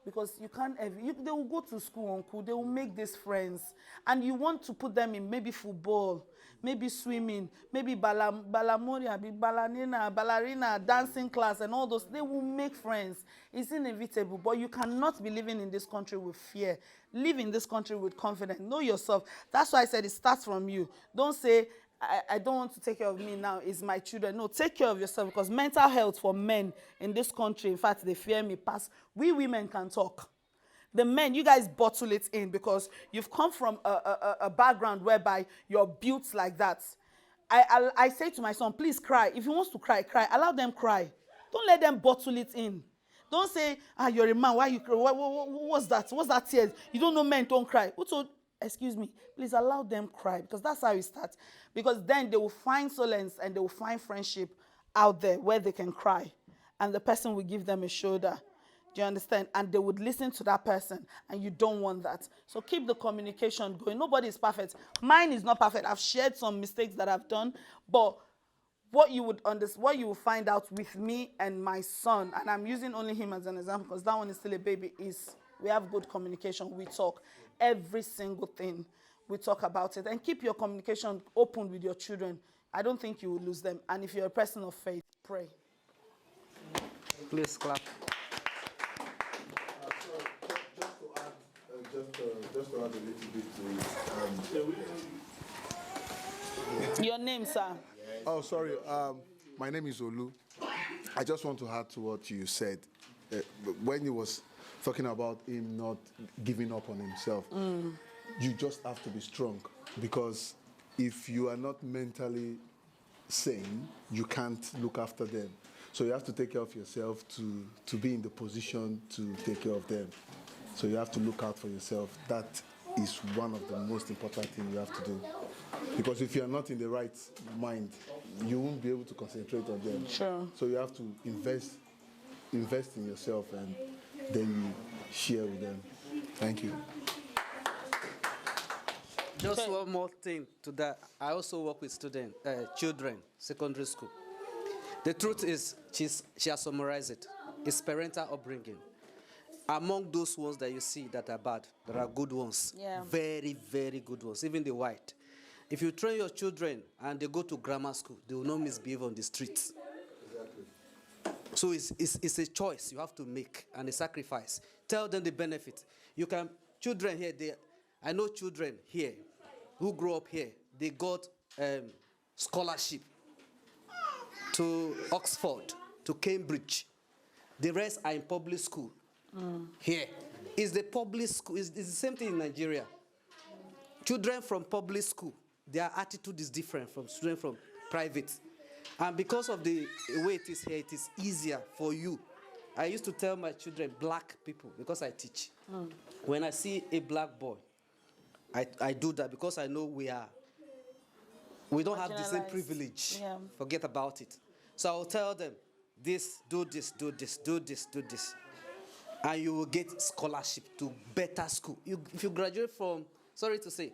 Because you can't ever, they will go to school, uncle. They will make these friends. And you want to put them in maybe football, maybe swimming, maybe balamoria, ballerina, dancing class, and all those. They will make friends. It's inevitable. But you cannot be living in this country with fear. Live in this country with confidence. Know yourself. That's why I said it starts from you. Don't say, I don't want to take care of me now, it's my children. No, take care of yourself, because mental health for men in this country, in fact, they fear me past. We women can talk. The men, you guys bottle it in because you've come from a background whereby you're built like that. I say to my son, please cry. If he wants to cry, cry. Allow them cry. Don't let them bottle it in. Don't say, you're a man, why you cry? What's that? What's that tears? You don't know men don't cry. Who told? Excuse me, please allow them cry, because that's how it starts. Because then they will find solace and they will find friendship out there where they can cry. And the person will give them a shoulder. Do you understand? And they would listen to that person, and you don't want that. So keep the communication going. Nobody is perfect. Mine is not perfect. I've shared some mistakes that I've done, but what you will find out with me and my son, and I'm using only him as an example because that one is still a baby, is we have good communication. We talk. Every single thing, we talk about it. And keep your communication open with your children. I don't think you will lose them. And if you're a person of faith, pray. Please clap. Just to add a little bit to it. Your name, sir? Oh, sorry. My name is Olu. I just want to add to what you said. When he was talking about him not giving up on himself, you just have to be strong, because if you are not mentally sane, you can't look after them. So you have to take care of yourself to be in the position to take care of them. So you have to look out for yourself. That is one of the most important things you have to do. Because if you are not in the right mind, you won't be able to concentrate on them. Sure. So you have to invest in yourself, and then you share with them. Thank you. Just one more thing to that. I also work with children, secondary school. The truth is, she has summarized it. It's parental upbringing. Among those ones that you see that are bad, there are good ones. Yeah. Very, very good ones, even the white. If you train your children and they go to grammar school, they will not misbehave on the streets. Exactly. So it's a choice you have to make, and a sacrifice. Tell them the benefit. Children here, I know children here who grew up here, they got scholarship to Oxford, to Cambridge. The rest are in public school. Here. It's the public school. It's the same thing in Nigeria. Children from public school, their attitude is different from students from private. And because of the way it is here, it is easier for you. I used to tell my children, black people, because I teach. When I see a black boy, I do that because I know we don't have the same privilege. Yeah. Forget about it. So I'll tell them, do this. And you will get scholarship to better school. If you graduate from, sorry to say,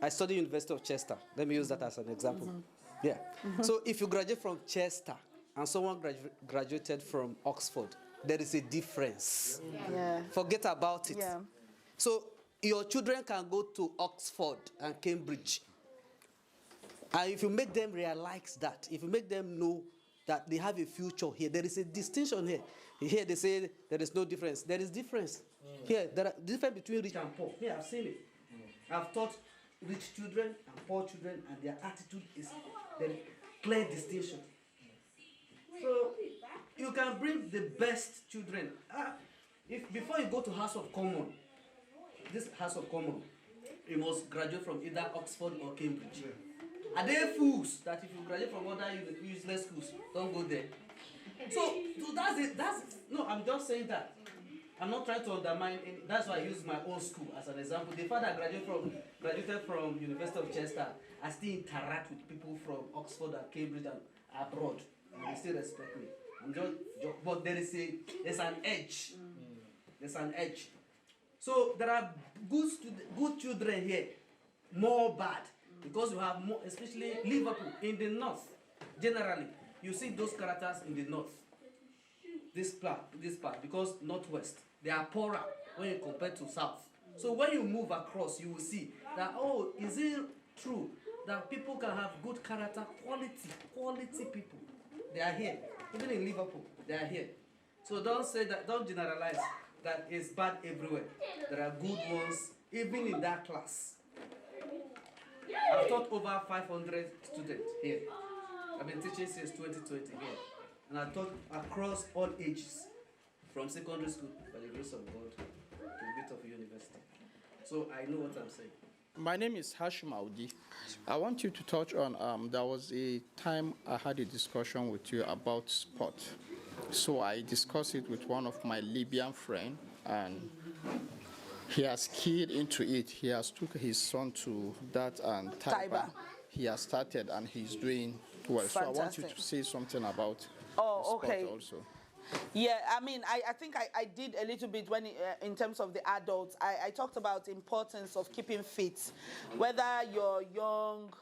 I studied University of Chester. Let me use that as an example. Yeah. So if you graduate from Chester and someone graduated from Oxford, there is a difference. Yeah. Forget about it. Yeah. So your children can go to Oxford and Cambridge. And if you make them realize that, if you make them know that they have a future here, there is a distinction here. Here they say there is no difference. There is difference. Here, there are difference between rich and poor. Here, I've seen it. I've taught rich children and poor children, and their attitude is very clear distinction. So you can bring the best children. If before you go to House of Commons, this House of Commons, you must graduate from either Oxford or Cambridge. Are they fools that if you graduate from other useless schools, don't go there? So that's it. No, I'm just saying that. I'm not trying to undermine any, that's why I use my own school as an example. The father graduated from University of Chester. I still interact with people from Oxford and Cambridge and abroad, and they still respect me. But there's an edge. There's an edge. So there are good children here, more bad, because you have more, especially Liverpool in the north. Generally, you see those characters in the north. This part, because northwest, they are poorer when you compare to south. So when you move across, you will see that, oh, is it true that people can have good character, quality people? They are here. Even in Liverpool, they are here. So don't say that, don't generalize that it's bad everywhere. There are good ones, even in that class. I've taught over 500 students here. I've been teaching since 2020 here. And I taught across all ages, from secondary school, by the grace of God, to a bit of university. So I know what I'm saying. My name is Hashim Audi. I want you to touch on, there was a time I had a discussion with you about sport. So I discussed it with one of my Libyan friends, and he has keyed into it. He has took his son to that and Taiba. He has started and he's doing well. Fantastic. So I want you to say something about sport also. Yeah, I mean, I think I did a little bit when in terms of the adults. I talked about the importance of keeping fit. Whether you're young,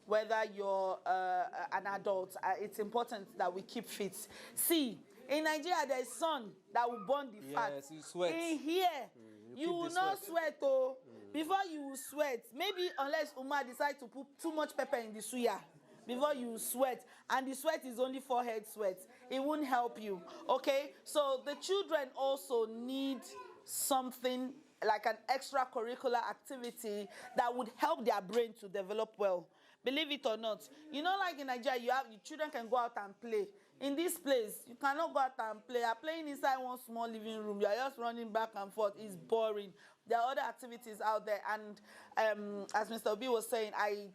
whether you're an adult, it's important that we keep fit. See, in Nigeria, there's sun that will burn the fat. Yes, you sweat. In here, you will not sweat, oh. Before you will sweat, maybe unless Umar decides to put too much pepper in the suya, before you sweat, and the sweat is only forehead sweat, it won't help you, okay? So the children also need something like an extracurricular activity that would help their brain to develop well. Believe it or not, you know, like in Nigeria, your children can go out and play. In this place, you cannot go out and play. You're playing inside one small living room. You're just running back and forth. It's boring. There are other activities out there. And as Mr. Obi was saying, I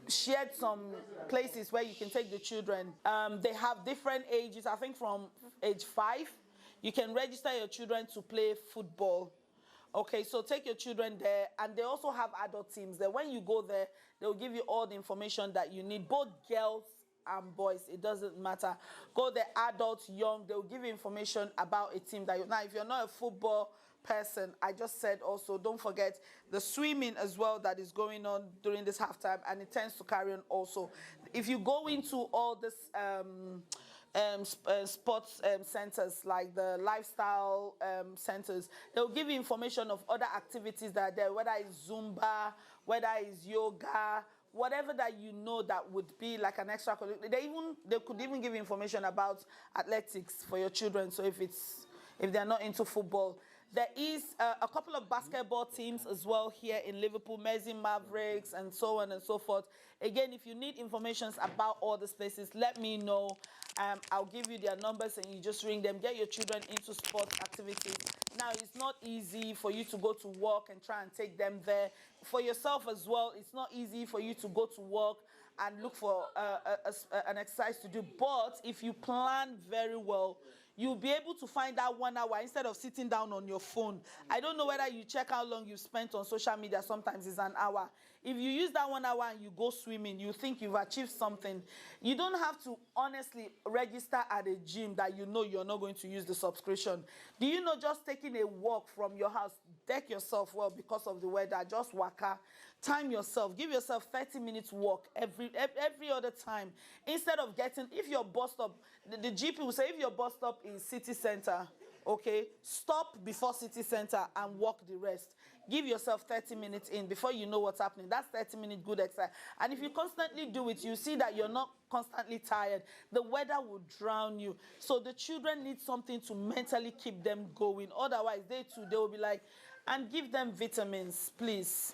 shared some places where you can take the children. They have different ages. I think from age 5, you can register your children to play football. Okay, so take your children there, and they also have adult teams there. When you go there, they'll give you all the information that you need, both girls and boys, it doesn't matter. Go there, adults, young, they'll give you information about a team that you, now if you're not a football person, I just said also, don't forget the swimming as well that is going on during this halftime, and it tends to carry on also. If you go into all this sports centers, like the lifestyle centers, they'll give you information of other activities that are there, whether it's Zumba, whether it's yoga, whatever that you know that would be like an extracurricular. They could even give you information about athletics for your children. So if they're not into football, there is a couple of basketball teams as well here in Liverpool, Mersey Mavericks, and so on and so forth. Again, if you need information about all these places, let me know. I'll give you their numbers and you just ring them. Get your children into sports activities. Now, it's not easy for you to go to work and try and take them there. For yourself as well, it's not easy for you to go to work and look for an exercise to do. But if you plan very well, you'll be able to find that 1 hour instead of sitting down on your phone. I don't know whether you check how long you've spent on social media. Sometimes it's an hour. If you use that 1 hour and you go swimming, you think you've achieved something. You don't have to honestly register at a gym that you know you're not going to use the subscription. Do you know just taking a walk from your house, deck yourself well because of the weather, just waka, time yourself, give yourself 30 minutes walk every other time. Instead of if your bus stop, the GP will say if your bus stop is city center, okay, stop before city center and walk the rest. Give yourself 30 minutes in before you know what's happening. That's 30-minute good exercise. And if you constantly do it, you see that you're not constantly tired. The weather will drown you. So the children need something to mentally keep them going. Otherwise, they will be like, and give them vitamins, please.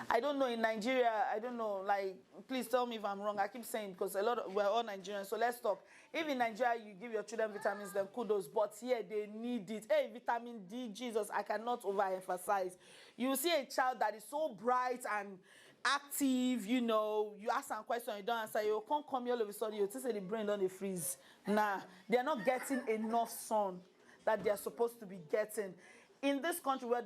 I don't know, in Nigeria, I don't know, like, please tell me if I'm wrong. I keep saying, because we're all Nigerians, so let's talk. If in Nigeria you give your children vitamins, then kudos, but here they need it. Hey, vitamin D, Jesus, I cannot overemphasize. You see a child that is so bright and active, you know, you ask them a question, you don't answer, you can't come here all of a sudden, you say the brain don't freeze. Nah, they're not getting enough sun that they're supposed to be getting. In this country, where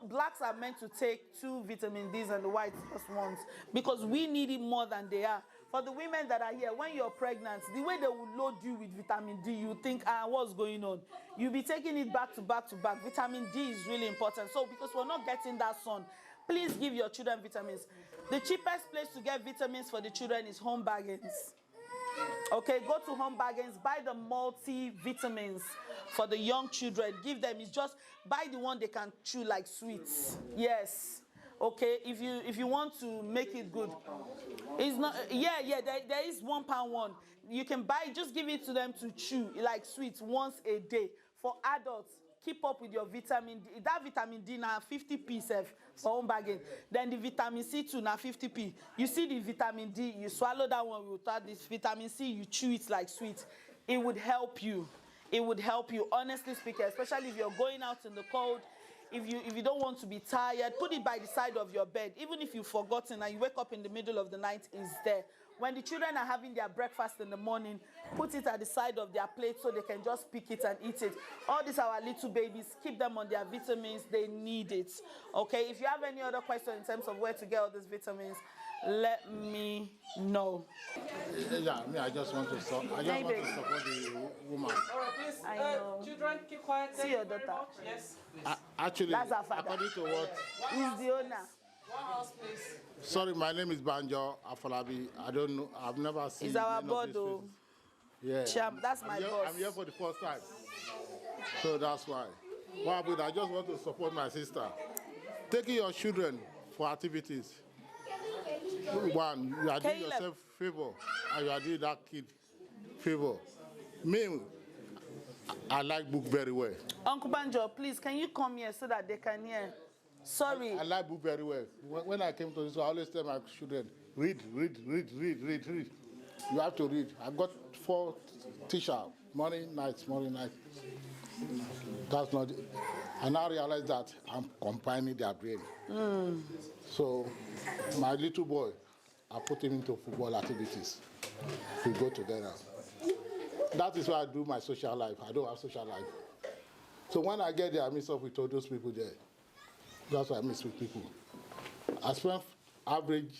blacks are meant to take 2 vitamin Ds and the whites just once, because we need it more than they are. For the women that are here, when you're pregnant, the way they will load you with vitamin D, you think, what's going on? You'll be taking it back to back to back. Vitamin D is really important. So because we're not getting that sun, please give your children vitamins. The cheapest place to get vitamins for the children is Home Bargains. Okay, go to Home Bargains, buy the multivitamins for the young children. Give them, it's just buy the one they can chew like sweets. Yes. Okay, if you want to make it good. It's not, there is £1 one. You can buy, just give it to them to chew like sweets once a day. For adults, keep up with your vitamin D. That vitamin D now 50p for Home Bargain. Then the vitamin C too now 50p. You see the vitamin D, you swallow that one without this vitamin C, you chew it like sweet. It would help you. It would help you, honestly speaking, especially if you're going out in the cold. If you don't want to be tired, put it by the side of your bed. Even if you've forgotten and you wake up in the middle of the night, it's there. When the children are having their breakfast in the morning, put it at the side of their plate so they can just pick it and eat it. All these are our little babies. Keep them on their vitamins. They need it. Okay? If you have any other question in terms of where to get all these vitamins, let me know. Yeah, I just want to support the woman. All right, please. I know. Children, keep quiet. See your daughter. Yes. Actually, That's our father. according to what... He's the owner. One house, please. Sorry, my name is Banjo Afolabi. I don't know. I've never seen... He's our any of board, these though. faces. Yeah. Champ, that's my boss. I'm here for the first time. So that's why. What happened? I just want to support my sister. Taking your children for activities. One, you are doing Caleb. yourself favor, and you are doing that kid favor. Me, I like book very well. Uncle Banjo, please, can you come here so that they can hear? Sorry. I like book very well. When I came to this, I always tell my children, read. You have to read. I got 4 teachers, morning, night. That's not it. I now realize that I'm combining their brain. So my little boy, I put him into football activities. We go together. That is why I do my social life. I don't have social life. So when I get there, I mix up with all those people there. That's why I mix with people. I spend average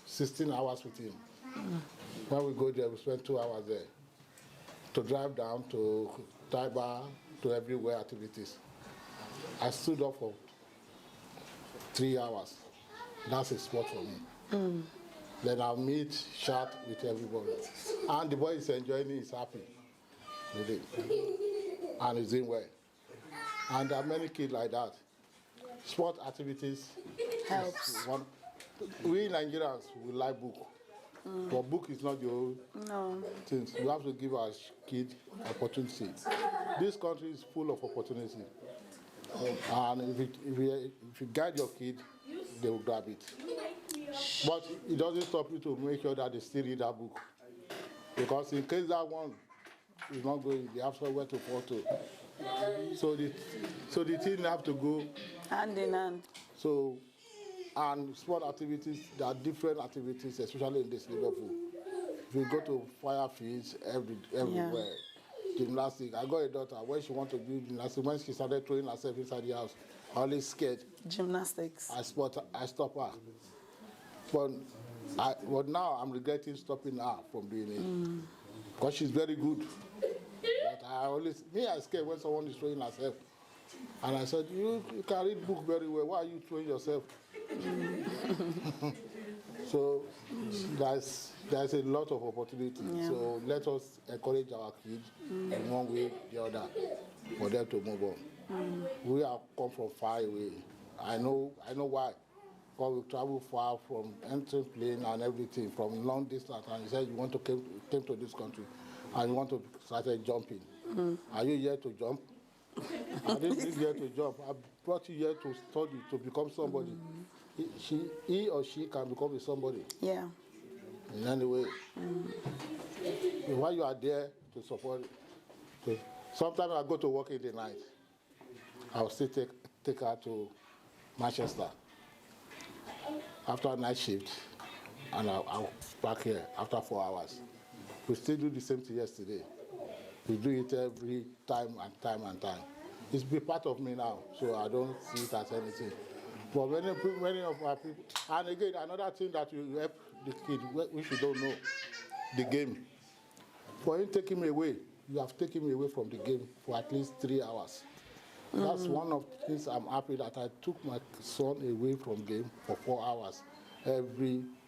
16 hours with him. When we go there, we spend 2 hours there. To drive down to Taiba, to everywhere activities. I stood up for 3 hours. That's a sport for me. Then I'll meet, chat with everybody. And the boy is enjoying it, he's happy with it. And he's doing well. And there are many kids like that. Sport activities Helps. We Nigerians, we like book. But book is not your thing. We have to give our kids opportunity. This country is full of opportunity. And if you guide your kid, they will grab it. But it doesn't stop you to make sure that they still read that book. Because in case that one is not going, they have somewhere to fall to. So the team have to go Hand in hand. So, and sport activities, there are different activities, especially in this Liverpool. If you go to fire fields everywhere, gymnastics. I got a daughter, when she wanted to do gymnastics, when she started throwing herself inside the house, I always scared. Gymnastics. I stop her. But now I'm regretting stopping her from doing it. Because she's very good. But I scared when someone is throwing herself. And I said, you can read book very well. Why are you throwing yourself? So there's a lot of opportunity. Yeah. So let us encourage our kids in one way or the other for them to move on. We have come from far away. I know why. Because we travel far from entering plane and everything from long distance, and you said you want to came to this country, and you want to start jumping. Are you here to jump? I didn't bring you here to jump. I brought you here to study, to become somebody. He or she can become a somebody. Yeah. In any way. While you are there to support, sometimes I go to work in the night. I'll still take her to Manchester after a night shift, and I'll back here after 4 hours. We still do the same thing yesterday. We do it every time and time and time. It's been part of me now, so I don't see it as anything. But many of our people, and again, another thing that will help the kid, which you don't know, the game. For him taking me away, you have taken me away from the game for at least 3 hours. That's one of the things I'm happy that I took my son away from game for 4 hours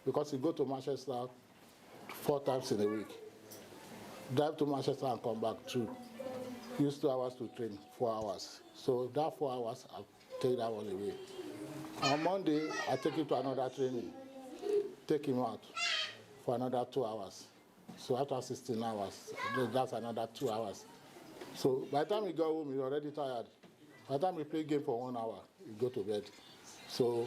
because he go to Manchester 4 times in a week. Drive to Manchester and come back 2. Use 2 hours to train, 4 hours. So that 4 hours, I'll take that one away. On Monday, I take him to another training. Take him out for another 2 hours. So after 16 hours, that's another 2 hours. So by the time he got home, he's already tired. By the time we play game for 1 hour, you go to bed. So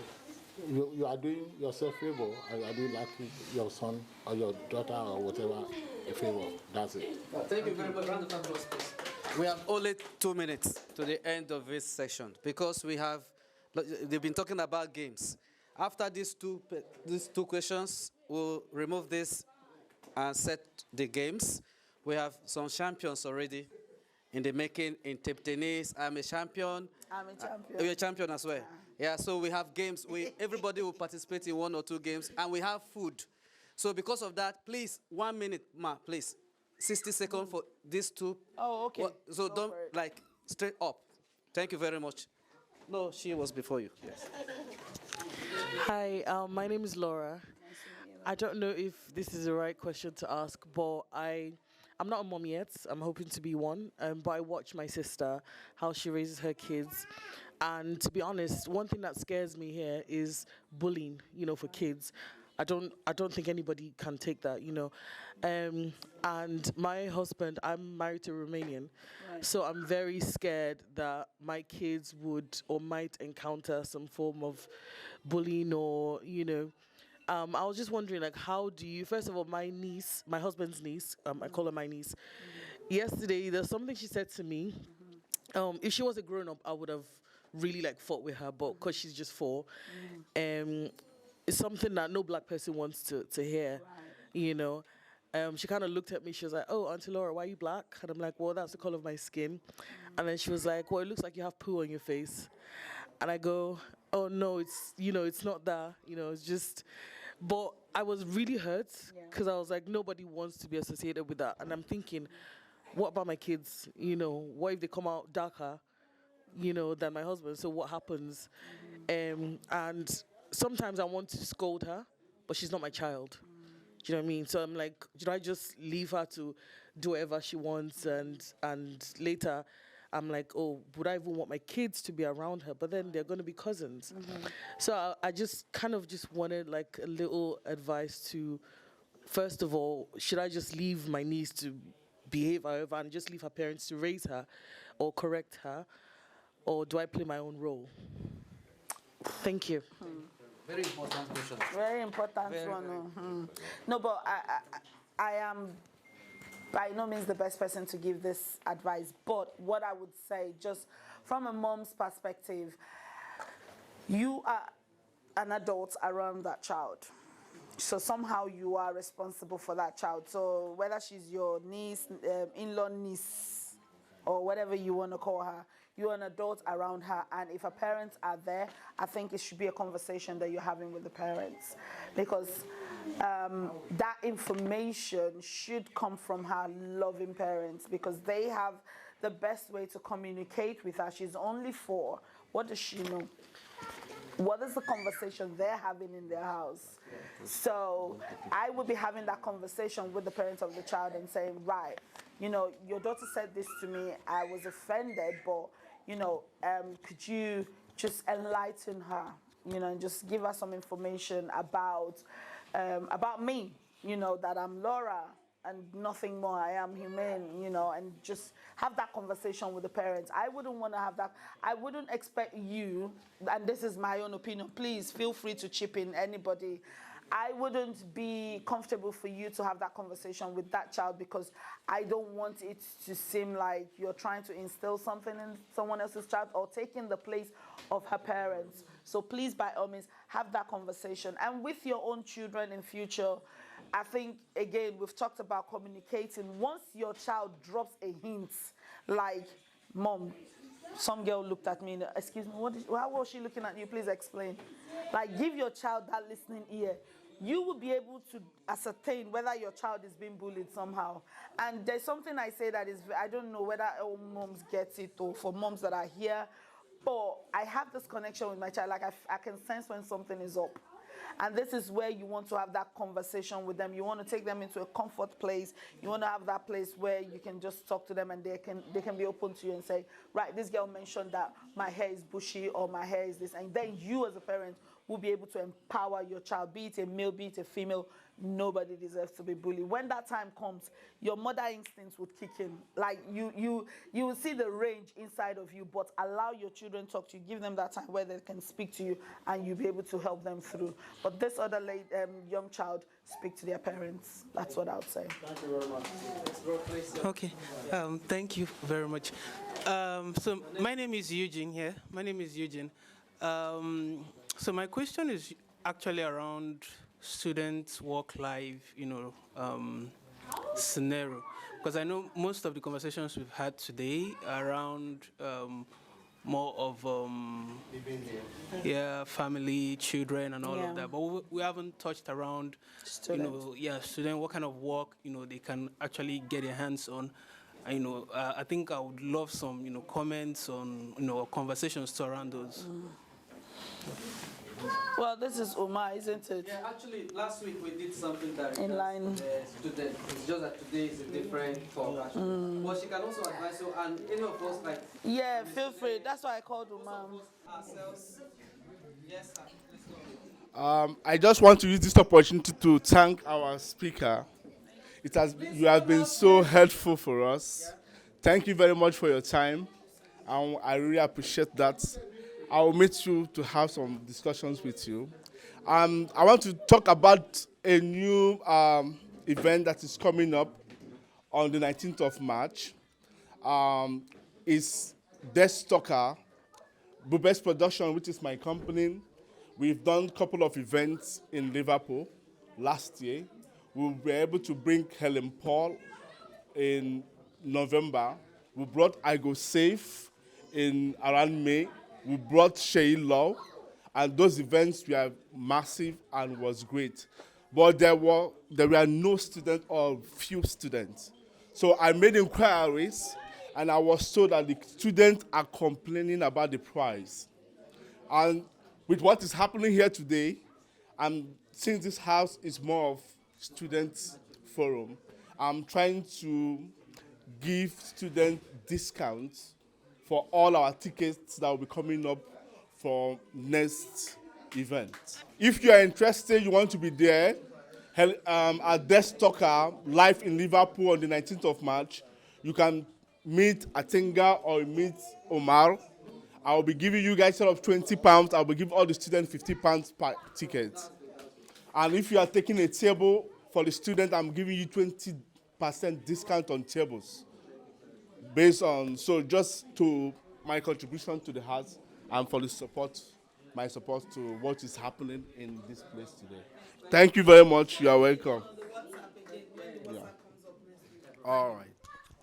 you are doing yourself a favor, and you are doing like your son or your daughter or whatever a favor. That's it. Thank you very much. Round of applause, please. We have only 2 minutes to the end of this session because they've been talking about games. After these two questions, we'll remove this and set the games. We have some champions already in the making in table tennis. I'm a champion. I'm a champion. You're a champion as well. Yeah, so we have games. Everybody will participate in 1 or 2 games, and we have food. So because of that, please, 1 minute, ma, please. 60 seconds for these 2. Oh, okay. So don't, straight up. Thank you very much. No, she was before you. Yes. Hi, my name is Laura. I don't know if this is the right question to ask, but I'm not a mom yet. I'm hoping to be one. But I watch my sister, how she raises her kids. And to be honest, one thing that scares me here is bullying, for kids. I don't think anybody can take that, And my husband, I'm married to a Romanian, so I'm very scared that my kids would or might encounter some form of bullying or, I was just wondering, how do you, first of all, my niece, my husband's niece, I call her my niece, yesterday, there's something she said to me. If she was a grown-up, I would have really, fought with her, but because she's just 4, it's something that no black person wants to hear, She kind of looked at me. She was like, "Oh, Auntie Laura, why are you black?" And I'm like, "Well, that's the color of my skin." And then she was like, "Well, it looks like you have poo on your face." And I go, "Oh no, it's not that. It's just." But I was really hurt because I was like, nobody wants to be associated with that. And I'm thinking, what about my kids? What if they come out darker, than my husband? So what happens? And sometimes I want to scold her, but she's not my child. Do you know what I mean? So I'm like, should I just leave her to do whatever she wants? And later, I'm like, oh, would I even want my kids to be around her? But then they're going to be cousins. So I just kind of just wanted a little advice to, first of all, should I just leave my niece to behave however and just leave her parents to raise her or correct her? Or do I play my own role? Thank you. Very important question. Very important one. No, but I am by no means the best person to give this advice. But what I would say, just from a mom's perspective, you are an adult around that child. So somehow you are responsible for that child. So whether she's your niece, in-law niece, or whatever you want to call her, you're an adult around her, and if her parents are there, I think it should be a conversation that you're having with the parents, because that information should come from her loving parents, because they have the best way to communicate with her. She's only 4. What does she know? What is the conversation they're having in their house? So I would be having that conversation with the parents of the child and saying, right, your daughter said this to me, I was offended, but, could you just enlighten her, and just give her some information about me, that I'm Laura and nothing more. I am human, and just have that conversation with the parents. I wouldn't want to have that. I wouldn't expect you, and this is my own opinion, please feel free to chip in, anybody. I wouldn't be comfortable for you to have that conversation with that child, because I don't want it to seem like you're trying to instill something in someone else's child or taking the place of her parents. So please, by all means, have that conversation. And with your own children in future, I think, again, we've talked about communicating. Once your child drops a hint, like, Mom, some girl looked at me, excuse me, how was she looking at you? Please explain. Like, give your child that listening ear. You will be able to ascertain whether your child is being bullied somehow. And there's something I say that is, I don't know whether all moms get it, or for moms that are here, but I have this connection with my child. Like, I can sense when something is up. And this is where you want to have that conversation with them. You want to take them into a comfort place. You want to have that place where you can just talk to them, and they can be open to you and say, right, this girl mentioned that my hair is bushy or my hair is this. And then you as a parent will be able to empower your child, be it a male, be it a female. Nobody deserves to be bullied. When that time comes, your mother instincts would kick in. Like, you will see the range inside of you, but allow your children talk to you. Give them that time where they can speak to you, and you'll be able to help them through. But this other young child, speak to their parents. That's what I would say. Thank you very much. Okay, thank you very much. So my name is Eugene here. My name is Eugene. So my question is actually around students' work-life, scenario, because I know most of the conversations we've had today are around more of family, children, and all of that. But we haven't touched around student, what kind of work they can actually get their hands on. I think I would love some comments on conversations to around those. Well, this is Umar, isn't it? Yeah, actually, last week we did something that In line. student. It's just that today is a different talk, actually. But she can also advise you, and any of us, like... Yeah, feel free. That's why I called Umar. Ourselves. Yes, sir. Let's go. I just want to use this opportunity to thank our speaker. You have been so helpful for us. Thank you very much for your time. I really appreciate that. I will meet you to have some discussions with you. I want to talk about a new event that is coming up on the 19th of March. It's Deathstalker, Bubes Production, which is my company. We've done a couple of events in Liverpool last year. We were able to bring Helen Paul in November. We brought I Go Safe in around May. We brought Shay Law, and those events were massive and was great. But there were no students or few students. So I made inquiries, and I was told that the students are complaining about the price. And with what is happening here today, and since this house is more of student forum, I'm trying to give student discounts for all our tickets that will be coming up for next event. If you are interested, you want to be there, at Deathstalker live in Liverpool on the 19th of March, you can meet ATINGAUK or meet Omar. I will be giving you guys sort of £20. I will give all the students £50 per ticket. And if you are taking a table for the student, I'm giving you 20% discount on tables. Based on, so just to my contribution to the house and for the support, my support to what is happening in this place today. Thank you very much. You are welcome. Yeah. All right.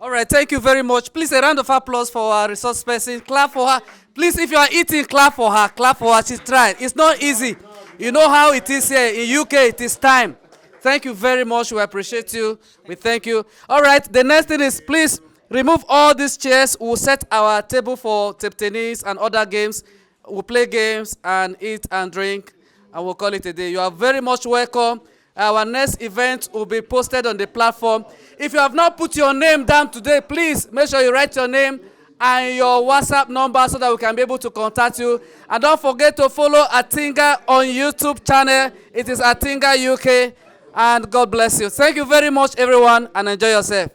All right, thank you very much. Please, a round of applause for our resource person. Clap for her. Please, if you are eating, clap for her. Clap for her. She's trying. It's not easy. You know how it is here. In UK, it is time. Thank you very much. We appreciate you. We thank you. All right, the next thing is, please, remove all these chairs. We'll set our table for table tennis and other games. We'll play games and eat and drink, and we'll call it a day. You are very much welcome. Our next event will be posted on the platform. If you have not put your name down today, please make sure you write your name and your WhatsApp number so that we can be able to contact you. And don't forget to follow Atinga on YouTube channel. It is Atinga UK. And God bless you. Thank you very much, everyone, and enjoy yourself.